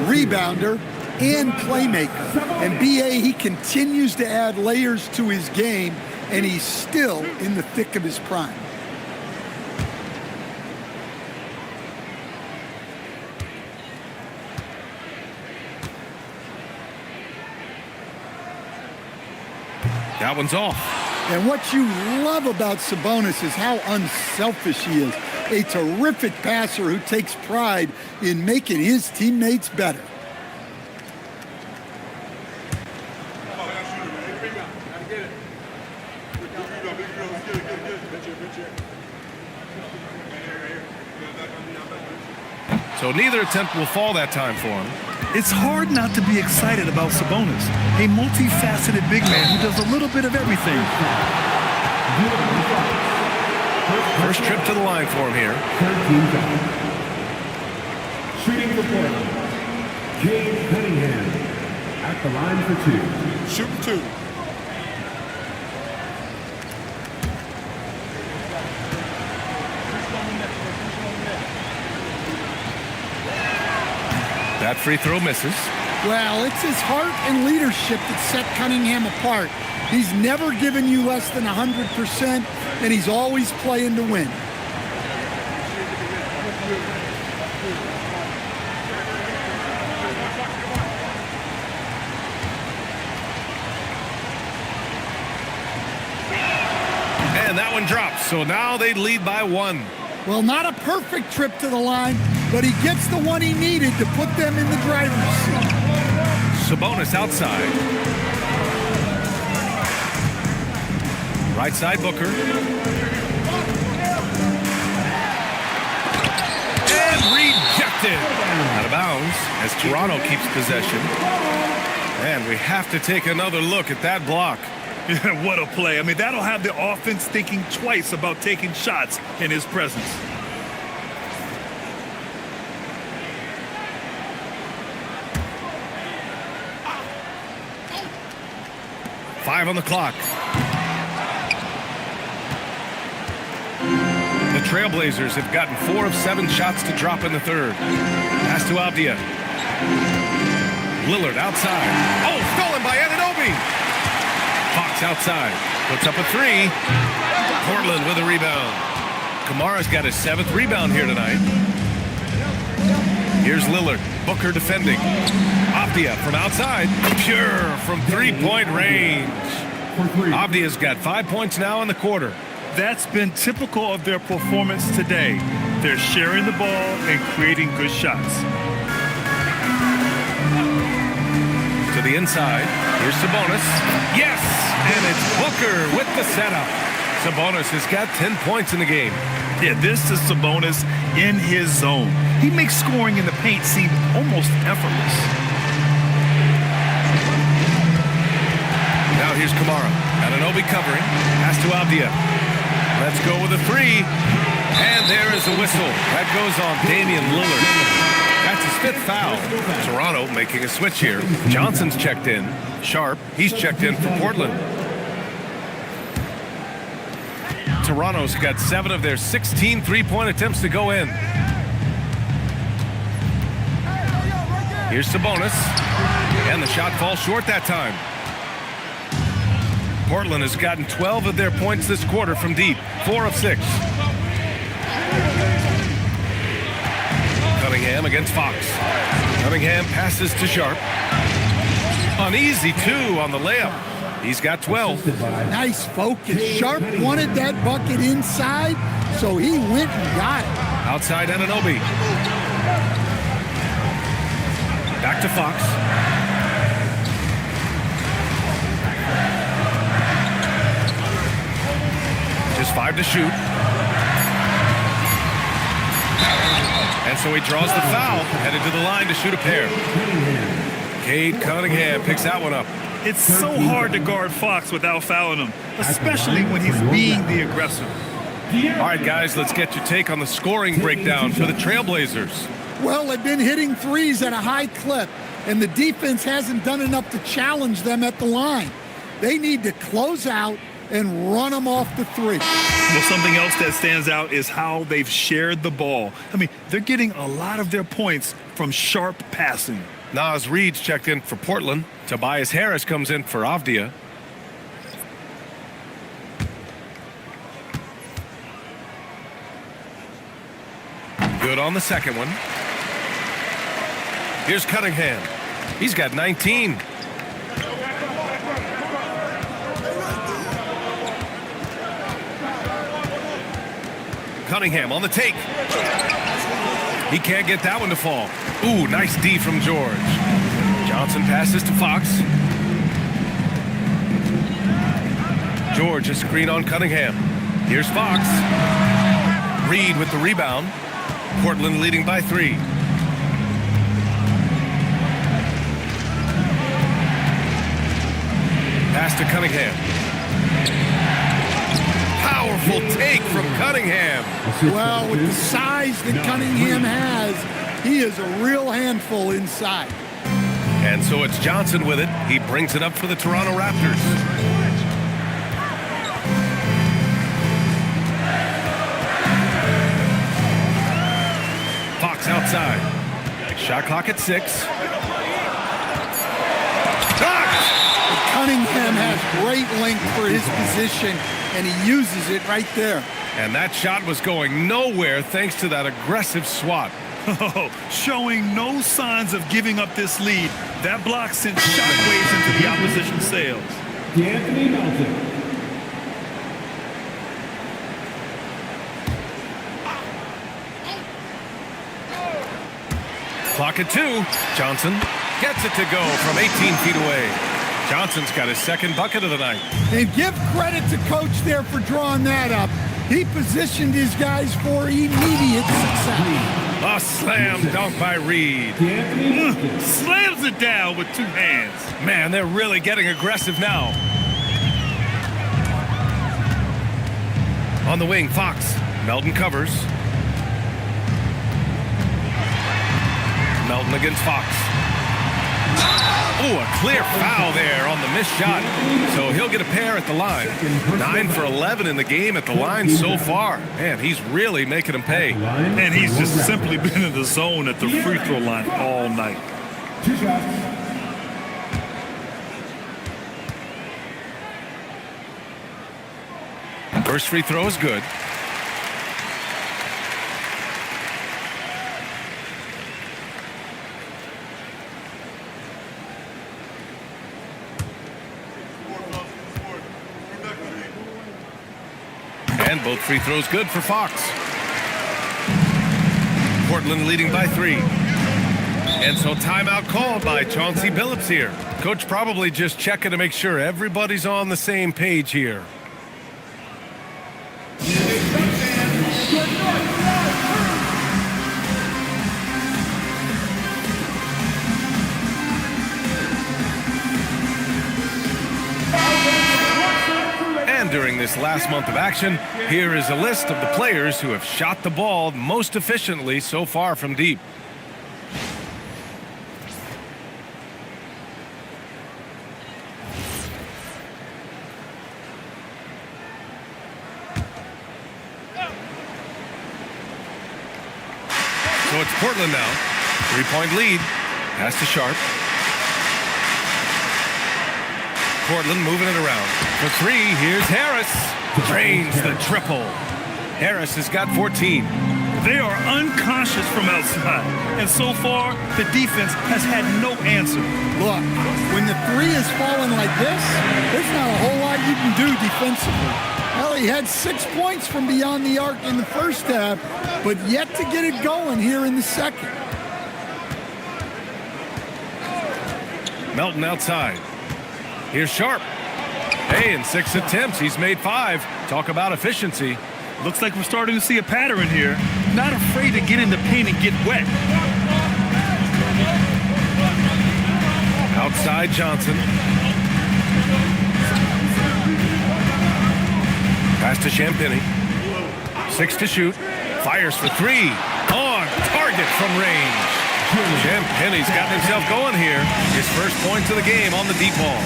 rebounder, and playmaker. And B.A., he continues to add layers to his game, and he's still in the thick of his prime. That one's off. And what you love about Sabonis is how unselfish he is. A terrific passer who takes pride in making his teammates better. So neither attempt will fall that time for him. It's hard not to be excited about Sabonis, a multifaceted big man who does a little bit of everything. First trip to the line for him here. 13 foul. Shooting for Portland, James Cunningham at the line for 2. Shooting 2. That free throw misses. Well, it's his heart and leadership that set Cunningham apart. He's never given you less than 100%, and he's always playing to win. And that one drops, so now they lead by 1. Well, not a perfect trip to the line, but he gets the one he needed to put them in the driver's seat. Sabonis outside. Right side Booker. And rejected. Out of bounds as Toronto keeps possession. And we have to take another look at that block. What a play. I mean, that'll have the offense thinking twice about taking shots in his presence. Five on the clock. The Trailblazers have gotten 4 of 7 shots to drop in the third. Pass to Avdia. Lillard outside. Oh, stolen by Anunoby. Fox outside. Puts up a 3. Portland with a rebound. Kamara's got his 7th rebound here tonight. Here's Lillard. Booker defending. Avdia from outside. Pure from 3-point range. Avdia's got 5 points now in the quarter. That's been typical of their performance today. They're sharing the ball and creating good shots. To the inside. Here's Sabonis. Yes! And it's Booker with the setup. Sabonis has got 10 points in the game. Yeah, this is Sabonis in his zone. He makes scoring in the paint seem almost effortless. Now here's Kamara. Anunoby covering. Pass to Avdia. Let's go with a 3. And there is a whistle. That goes on Damian Lillard. That's his 5th foul. Toronto making a switch here. Johnson's checked in. Sharp, he's checked in for Portland. Toronto's got 7 of their 16 3-point attempts to go in. Here's Sabonis. And the shot falls short that time. Portland has gotten 12 of their points this quarter from deep, 4 of 6. Cunningham against Fox. Cunningham passes to Sharp. Uneasy, too, on the layup. He's got 12. Nice focus. Sharp wanted that bucket inside, so he went and got it. Outside Anunoby. Back to Fox. Just 5 to shoot. And so he draws the foul, headed to the line to shoot a pair. Cade Cunningham picks that one up. It's so hard to guard Fox without fouling him, especially when he's being the aggressor. All right, guys, let's get your take on the scoring breakdown for the Trailblazers. Well, they've been hitting threes at a high clip, and the defense hasn't done enough to challenge them at the line. They need to close out and run them off the three. Well, something else that stands out is how they've shared the ball. I mean, they're getting a lot of their points from sharp passing. Naz Reid's checked in for Portland. Tobias Harris comes in for Avdia. Good on the second one. Here's Cunningham. He's got 19. Cunningham on the take. He can't get that one to fall. Ooh, nice D from George. Johnson passes to Fox. George, a screen on Cunningham. Here's Fox. Reid with the rebound. Portland leading by 3. Pass to Cunningham. Powerful take from Cunningham. Well, with the size that Cunningham has, he is a real handful inside. And so it's Johnson with it. He brings it up for the Toronto Raptors. Fox outside. Shot clock at 6. Cunningham has great length for his position, and he uses it right there. And that shot was going nowhere thanks to that aggressive swat. Showing no signs of giving up this lead. That block sent shockwaves into the opposition sails. D'Anthony Melton. Clock at 2. Johnson gets it to go from 18 feet away. Johnson's got his second bucket of the night. And give credit to Coach there for drawing that up. He positioned his guys for immediate success. A slam dunk by Reid. Slams it down with 2 hands. Man, they're really getting aggressive now. On the wing, Fox. Melton covers. Melton against Fox. Ooh, a clear foul there on the missed shot. So he'll get a pair at the line. 9 for 11 in the game at the line so far. Man, he's really making them pay. And he's just simply been in the zone at the free throw line all night. 2 shots. First free throw is good. And both free throws good for Fox. Portland leading by 3. And so timeout called by Chauncey Billups here. Coach probably just checking to make sure everybody's on the same page here. During this last month of action, here is a list of the players who have shot the ball most efficiently so far from deep. So it's Portland now. 3-point lead. Pass to Sharp. Portland moving it around. For three, here's Harris. Drains the triple. Harris has got 14. They are unconscious from outside, and so far, the defense has had no answer. Look, when the three is falling like this, there's not a whole lot you can do defensively. Well, he had 6 points from beyond the arc in the first half, but yet to get it going here in the second. Melton outside. Here's Sharp. Hey, in 6 attempts, he's made 5. Talk about efficiency. Looks like we're starting to see a pattern here. Not afraid to get in the paint and get wet. Outside Johnson. Pass to Champagny. 6 to shoot. Fires for 3. On target from range. Champagny's gotten himself going here. His first points of the game on the deep ball.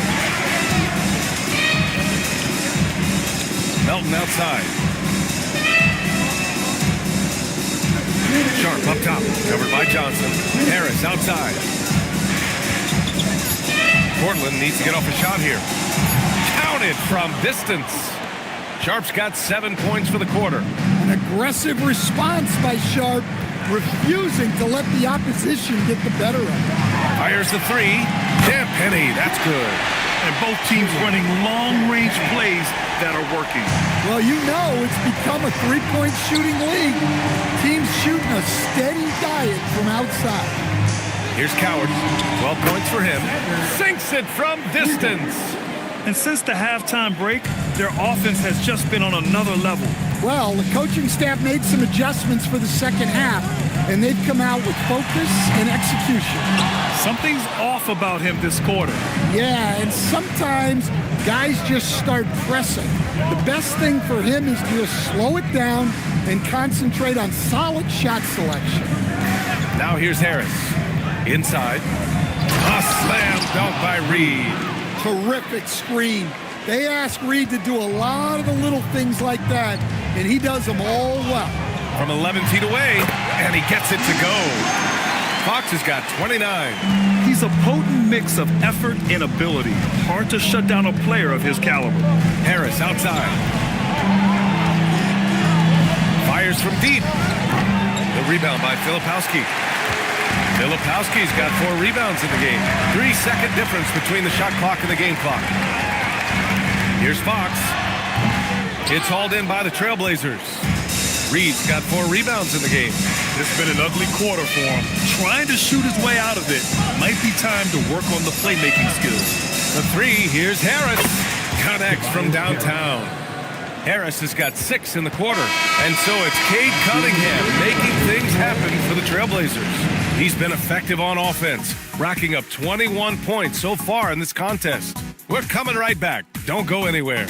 Melton outside. Sharp up top, covered by Johnson. Harris outside. Portland needs to get off a shot here. Counted from distance. Sharp's got 7 points for the quarter. An aggressive response by Sharp, refusing to let the opposition get the better of it. Fires the 3. Champagny, that's good. And both teams running long-range plays that are working. Well, you know it's become a three-point shooting league. Teams shooting a steady diet from outside. Here's Coward. 12 points for him. Sinks it from distance. And since the halftime break, their offense has just been on another level. Well, the coaching staff made some adjustments for the second half, and they've come out with focus and execution. Something's off about him this quarter. Yeah, and sometimes guys just start pressing. The best thing for him is to just slow it down and concentrate on solid shot selection. Now here's Harris. Inside. A slam dunk by Reed. Terrific screen. They ask Reed to do a lot of the little things like that, and he does them all well. From 11 feet away, and he gets it to go. Fox has got 29. He's a potent mix of effort and ability. Hard to shut down a player of his caliber. Harris outside. Fires from deep. The rebound by Filipowski. Filipowski's got 4 rebounds in the game. 3-second difference between the shot clock and the game clock. Here's Fox. It's hauled in by the Trailblazers. Reed's got 4 rebounds in the game. It's been an ugly quarter for him. Trying to shoot his way out of it. Might be time to work on the playmaking skills. The 3, here's Harris. Connects from downtown. Harris has got 6 in the quarter. And so it's Cade Cunningham making things happen for the Trailblazers. He's been effective on offense, racking up 21 points so far in this contest. We're coming right back. Don't go anywhere. And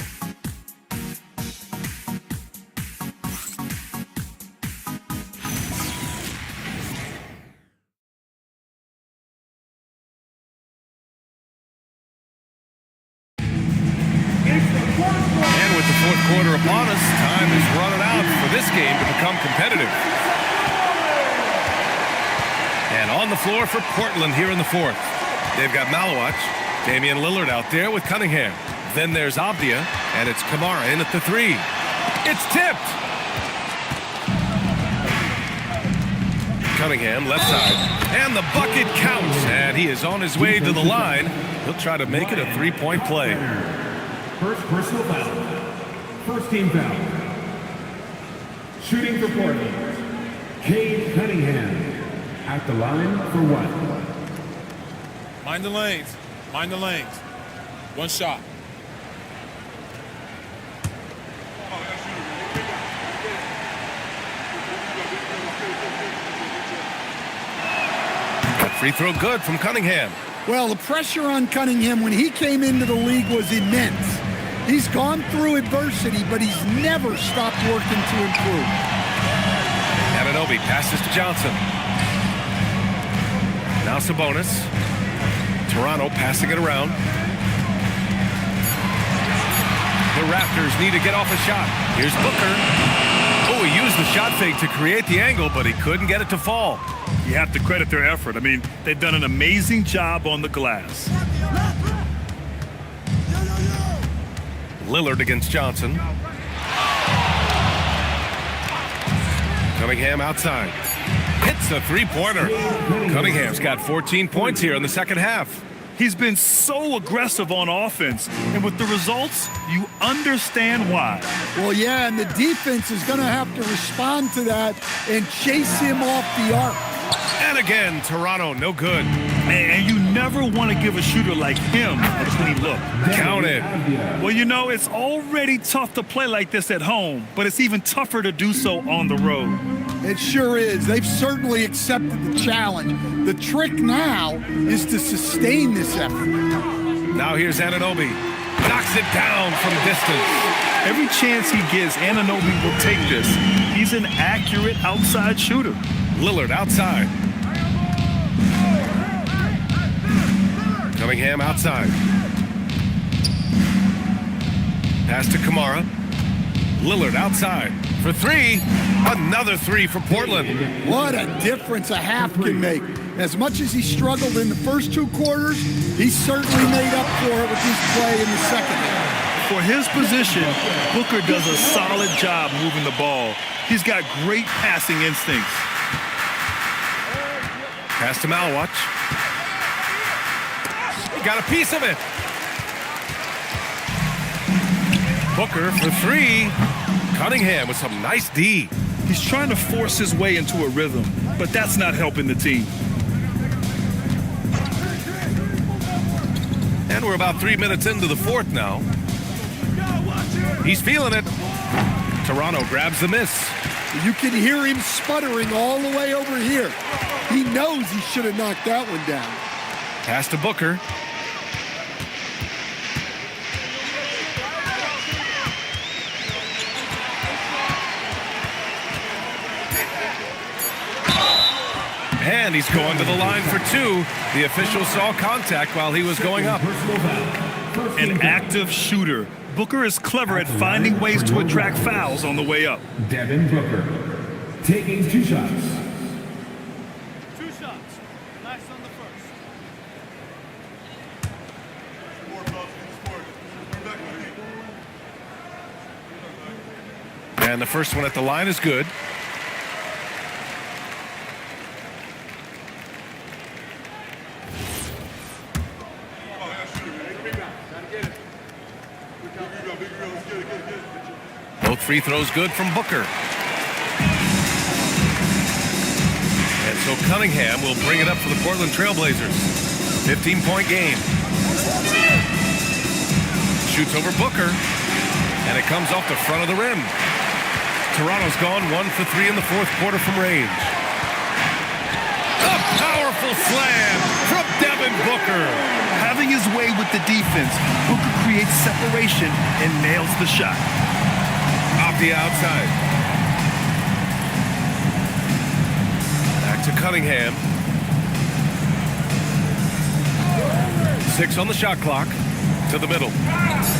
with the fourth quarter upon us, time is running out for this game to become competitive. And on the floor for Portland here in the fourth. They've got Malawach, Damian Lillard out there with Cunningham. Then there's Abdia, and it's Kamara in at the 3. It's tipped! Cunningham, left side. And the bucket counts, and he is on his way to the line. He'll try to make it a 3-point play. First personal foul. First team foul. Shooting for Portland. Cade Cunningham. At the line for 1. Mind the lanes. Mind the lanes. 1 shot. Free throw good from Cunningham. Well, the pressure on Cunningham when he came into the league was immense. He's gone through adversity, but he's never stopped working to improve. Anunoby passes to Johnson. Now Sabonis. Toronto passing it around. The Raptors need to get off a shot. Here's Booker. Oh, he used the shot fake to create the angle, but he couldn't get it to fall. You have to credit their effort. I mean, they've done an amazing job on the glass. Lillard against Johnson. Cunningham outside. Hits a three-pointer. Cunningham's got 14 points here in the second half. He's been so aggressive on offense, and with the results, you understand why. Well, yeah, and the defense is going to have to respond to that and chase him off the arc. And again, Toronto, no good. And you never want to give a shooter like him a clean look. Count it. Well, you know, it's already tough to play like this at home, but it's even tougher to do so on the road. It sure is. They've certainly accepted the challenge. The trick now is to sustain this effort. Now here's Anunoby. Knocks it down from distance. Every chance he gets, Anunoby will take this. He's an accurate outside shooter. Lillard outside. Cunningham outside. Pass to Kamara. Lillard outside for three. Another three for Portland. What a difference a half can make. As much as he struggled in the first two quarters, he certainly made up for it with his play in the second half. For his position, Booker does a solid job moving the ball. He's got great passing instincts. Pass to Malawach. He got a piece of it. Booker for three. Cunningham with some nice D. He's trying to force his way into a rhythm, but that's not helping the team. And we're about 3 minutes into the fourth now. He's feeling it. Toronto grabs the miss. You can hear him sputtering all the way over here. He knows he should have knocked that one down. Pass to Booker. And he's going to the line for two. The official saw contact while he was going up. An active shooter. Booker is clever at finding ways to attract fouls on the way up. Devin Booker taking 2 shots. 2 shots. Nice on the first. And the first one at the line is good. Both free throws good from Booker. And so Cunningham will bring it up for the Portland Trailblazers. 15-point game. Shoots over Booker. And it comes off the front of the rim. Toronto's gone 1 for 3 in the fourth quarter from range. A powerful slam from Devin Booker. Having his way with the defense, Booker creates separation and nails the shot. Off the outside. Back to Cunningham. 6 on the shot clock. To the middle.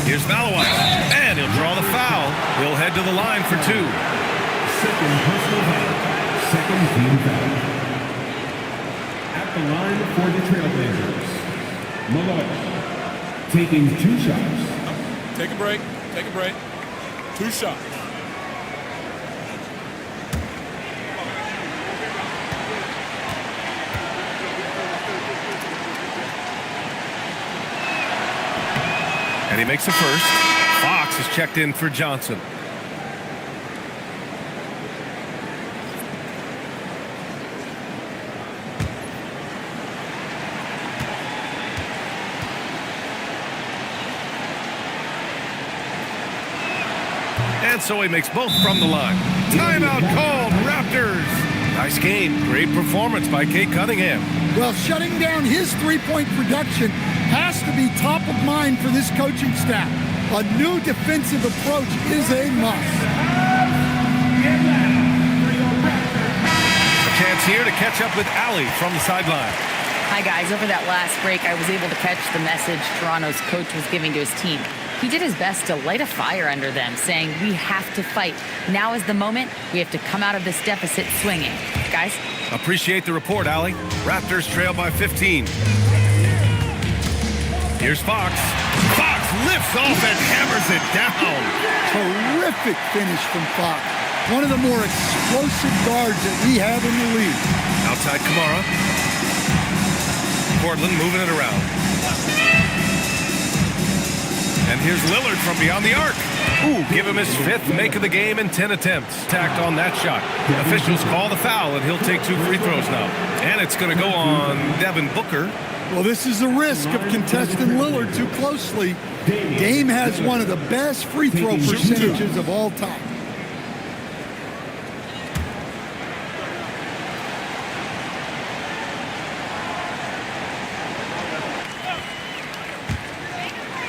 Here's Malawach. And he'll draw the foul. He'll head to the line for 2. Second personal foul. Second team foul. At the line for the Trailblazers, Malawach taking 2 shots. Take a break. Take a break. 2 shots. And he makes the first. Fox is checked in for Johnson. And so he makes both from the line. Timeout called, Raptors. Nice game. Great performance by Cade Cunningham. Well, shutting down his three-point production has to be top of mind for this coaching staff. A new defensive approach is a must. A chance here to catch up with Allie from the sideline. Hi, guys. Over that last break, I was able to catch the message Toronto's coach was giving to his team. He did his best to light a fire under them, saying, we have to fight. Now is the moment. We have to come out of this deficit swinging. Guys? Appreciate the report, Allie. Raptors trail by 15. Here's Fox. Fox lifts off and hammers it down. Terrific finish from Fox. One of the more explosive guards that we have in the league. Outside Kamara. Portland moving it around. And here's Lillard from beyond the arc. Ooh, give him his 5th make of the game in 10 attempts. Tacked on that shot. Officials call the foul, and he'll take 2 free throws now. And it's going to go on Devin Booker. Well, this is the risk of contesting Lillard too closely. Dame has one of the best free throw percentages of all time.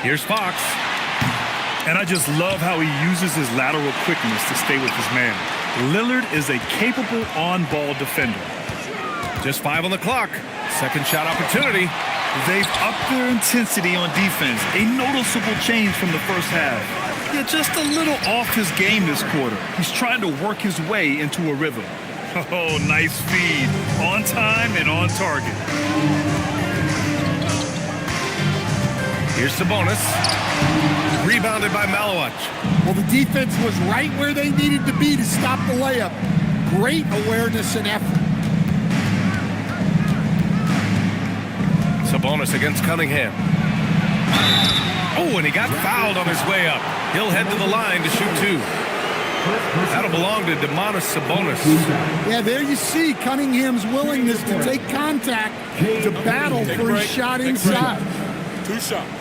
Here's Fox. And I just love how he uses his lateral quickness to stay with his man. Lillard is a capable on-ball defender. Just 5 on the clock. Second shot opportunity. They've upped their intensity on defense. A noticeable change from the first half. Yeah, just a little off his game this quarter. He's trying to work his way into a rhythm. Oh, nice feed. On time and on target. Here's Sabonis. Rebounded by Malawach. Well, the defense was right where they needed to be to stop the layup. Great awareness and effort. Sabonis against Cunningham. Oh, and he got fouled on his way up. He'll head to the line to shoot 2. That'll belong to Domantas Sabonis. Yeah, there you see Cunningham's willingness to take contact to battle for his shot inside. 2 shots.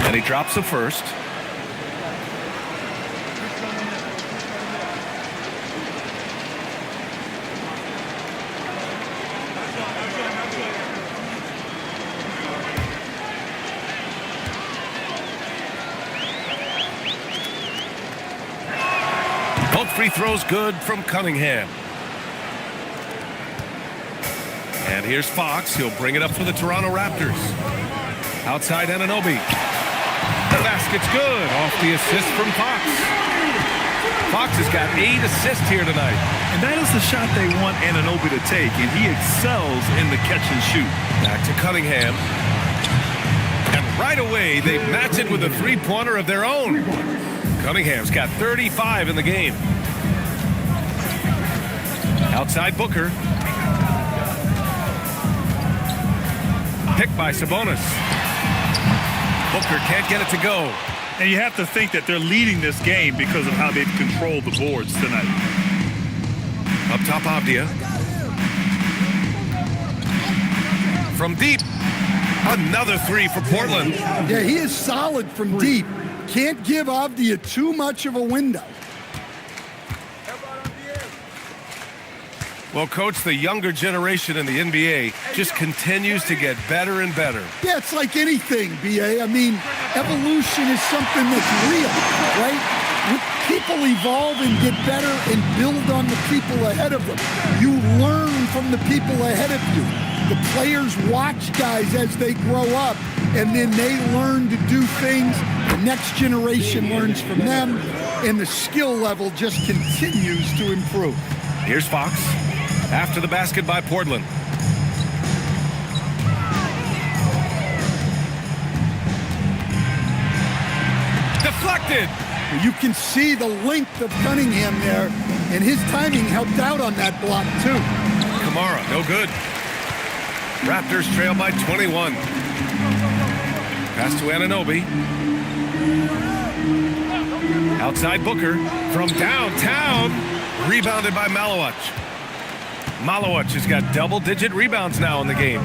And he drops the first. Both free throws good from Cunningham. And here's Fox. He'll bring it up for the Toronto Raptors. Outside Anunoby. The basket's good off the assist from Fox. Fox has got 8 assists here tonight. And that is the shot they want Anunoby to take, and he excels in the catch and shoot. Back to Cunningham. And right away, they match it with a 3-pointer of their own. Cunningham's got 35 in the game. Outside Booker. Picked by Sabonis. Booker can't get it to go. And you have to think that they're leading this game because of how they've controlled the boards tonight. Up top, Avdia. From deep. Another 3 for Portland. Yeah, he is solid from deep. Can't give Avdia too much of a window. Well, Coach, the younger generation in the NBA just continues to get better and better. Yeah, it's like anything, B.A. I mean, evolution is something that's real, right? People evolve and get better and build on the people ahead of them. You learn from the people ahead of you. The players watch guys as they grow up, and then they learn to do things. The next generation learns from them, and the skill level just continues to improve. Here's Fox. After the basket by Portland. Deflected. You can see the length of Cunningham there, and his timing helped out on that block, too. Kamara, no good. Raptors trail by 21. Pass to Anunoby. Outside Booker. From downtown. Rebounded by Malawach. Malawach has got double-digit rebounds now in the game.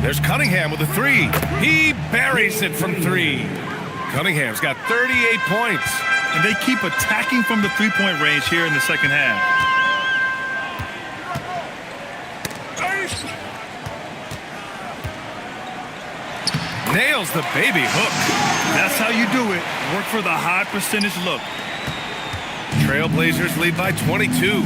There's Cunningham with a 3. He buries it from 3. Cunningham's got 38 points. And they keep attacking from the three-point range here in the second half. Nails the baby hook. That's how you do it. Work for the high percentage look. Trailblazers lead by 22.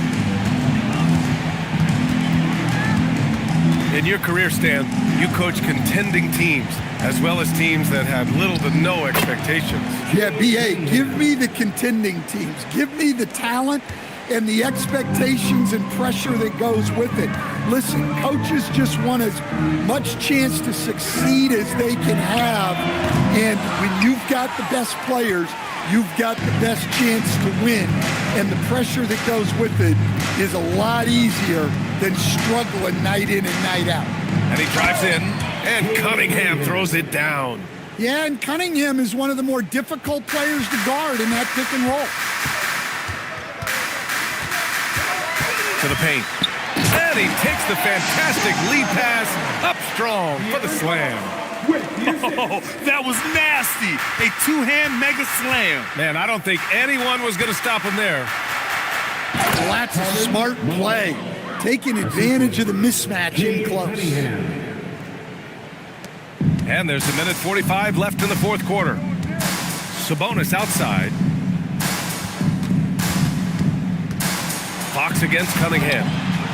In your career, Stan, you coach contending teams as well as teams that have little to no expectations. Yeah, B.A., give me the contending teams. Give me the talent and the expectations and pressure that goes with it. Listen, coaches just want as much chance to succeed as they can have, and when you've got the best players, you've got the best chance to win, and the pressure that goes with it is a lot easier than struggling night in and night out. And he drives in, and Cunningham throws it down. Yeah, and Cunningham is one of the more difficult players to guard in that pick and roll. To the paint. And he takes the fantastic lead pass up strong for the slam. Oh, that was nasty. A two-hand mega slam. Man, I don't think anyone was going to stop him there. Well, that's a smart play. Taking advantage of the mismatch in close. And there's a minute 45 left in the fourth quarter. Sabonis outside. Fox against Cunningham.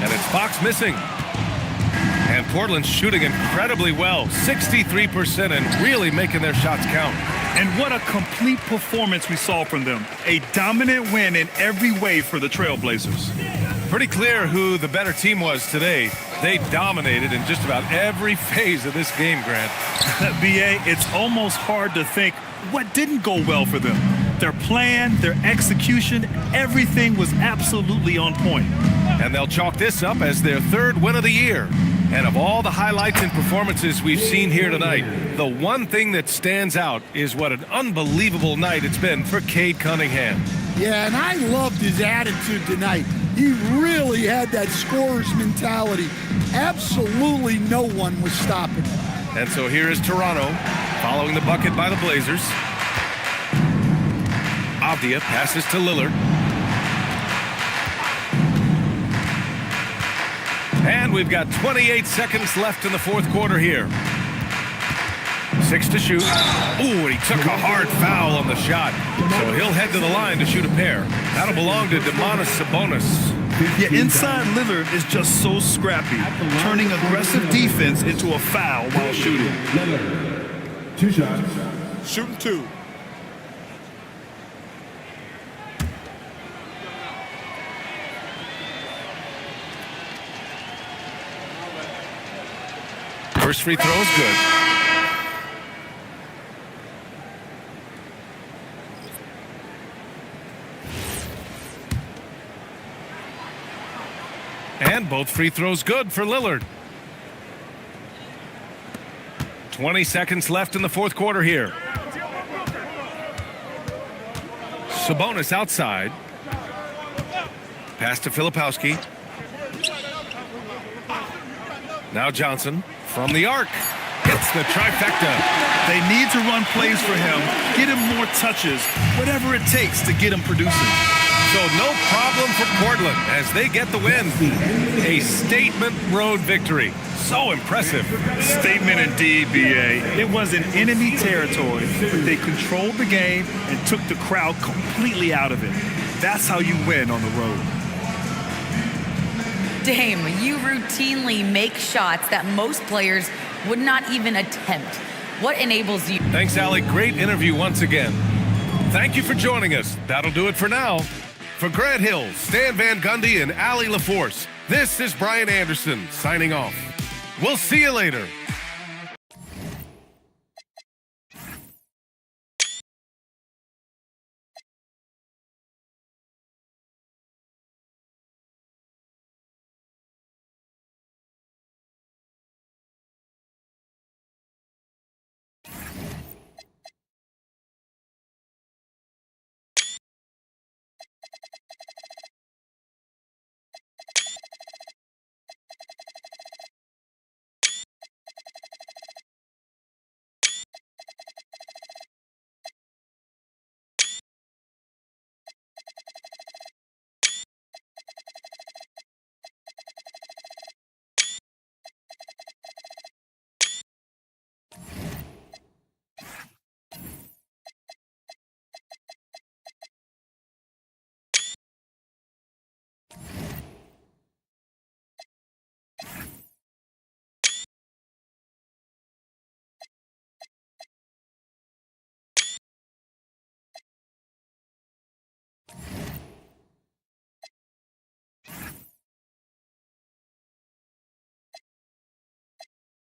And it's Fox missing. And Portland's shooting incredibly well. 63% and really making their shots count. And what a complete performance we saw from them. A dominant win in every way for the Trailblazers. Pretty clear who the better team was today. They dominated in just about every phase of this game, Grant. BA, it's almost hard to think what didn't go well for them. Their plan, their execution, everything was absolutely on point. And they'll chalk this up as their third win of the year. And of all the highlights and performances we've seen here tonight, the one thing that stands out is what an unbelievable night it's been for Cade Cunningham. Yeah, and I loved his attitude tonight. He really had that scorer's mentality. Absolutely no one was stopping him. And so here is Toronto following the bucket by the Blazers. Avdia passes to Lillard. And we've got 28 seconds left in the fourth quarter here. 6 to shoot. Ooh, and he took a hard foul on the shot. So he'll head to the line to shoot a pair. That'll belong to Domantas Sabonis. Yeah, inside Lillard is just so scrappy, turning aggressive defense into a foul while shooting. Lillard, 2 shots. Shooting 2. First free throw is good. And both free throws good for Lillard. 20 seconds left in the fourth quarter here. Sabonis outside. Pass to Filipowski. Now Johnson from the arc. Hits the trifecta. They need to run plays for him, get him more touches, whatever it takes to get him producing. So no problem for Portland as they get the win. A statement road victory. So impressive. Statement indeed, BA. It was in enemy territory, but they controlled the game and took the crowd completely out of it. That's how you win on the road. Dame, you routinely make shots that most players would not even attempt. What enables you? Thanks, Allie. Great interview once again. Thank you for joining us. That'll do it for now. For Grant Hill, Stan Van Gundy, and Allie LaForce, this is Brian Anderson signing off. We'll see you later.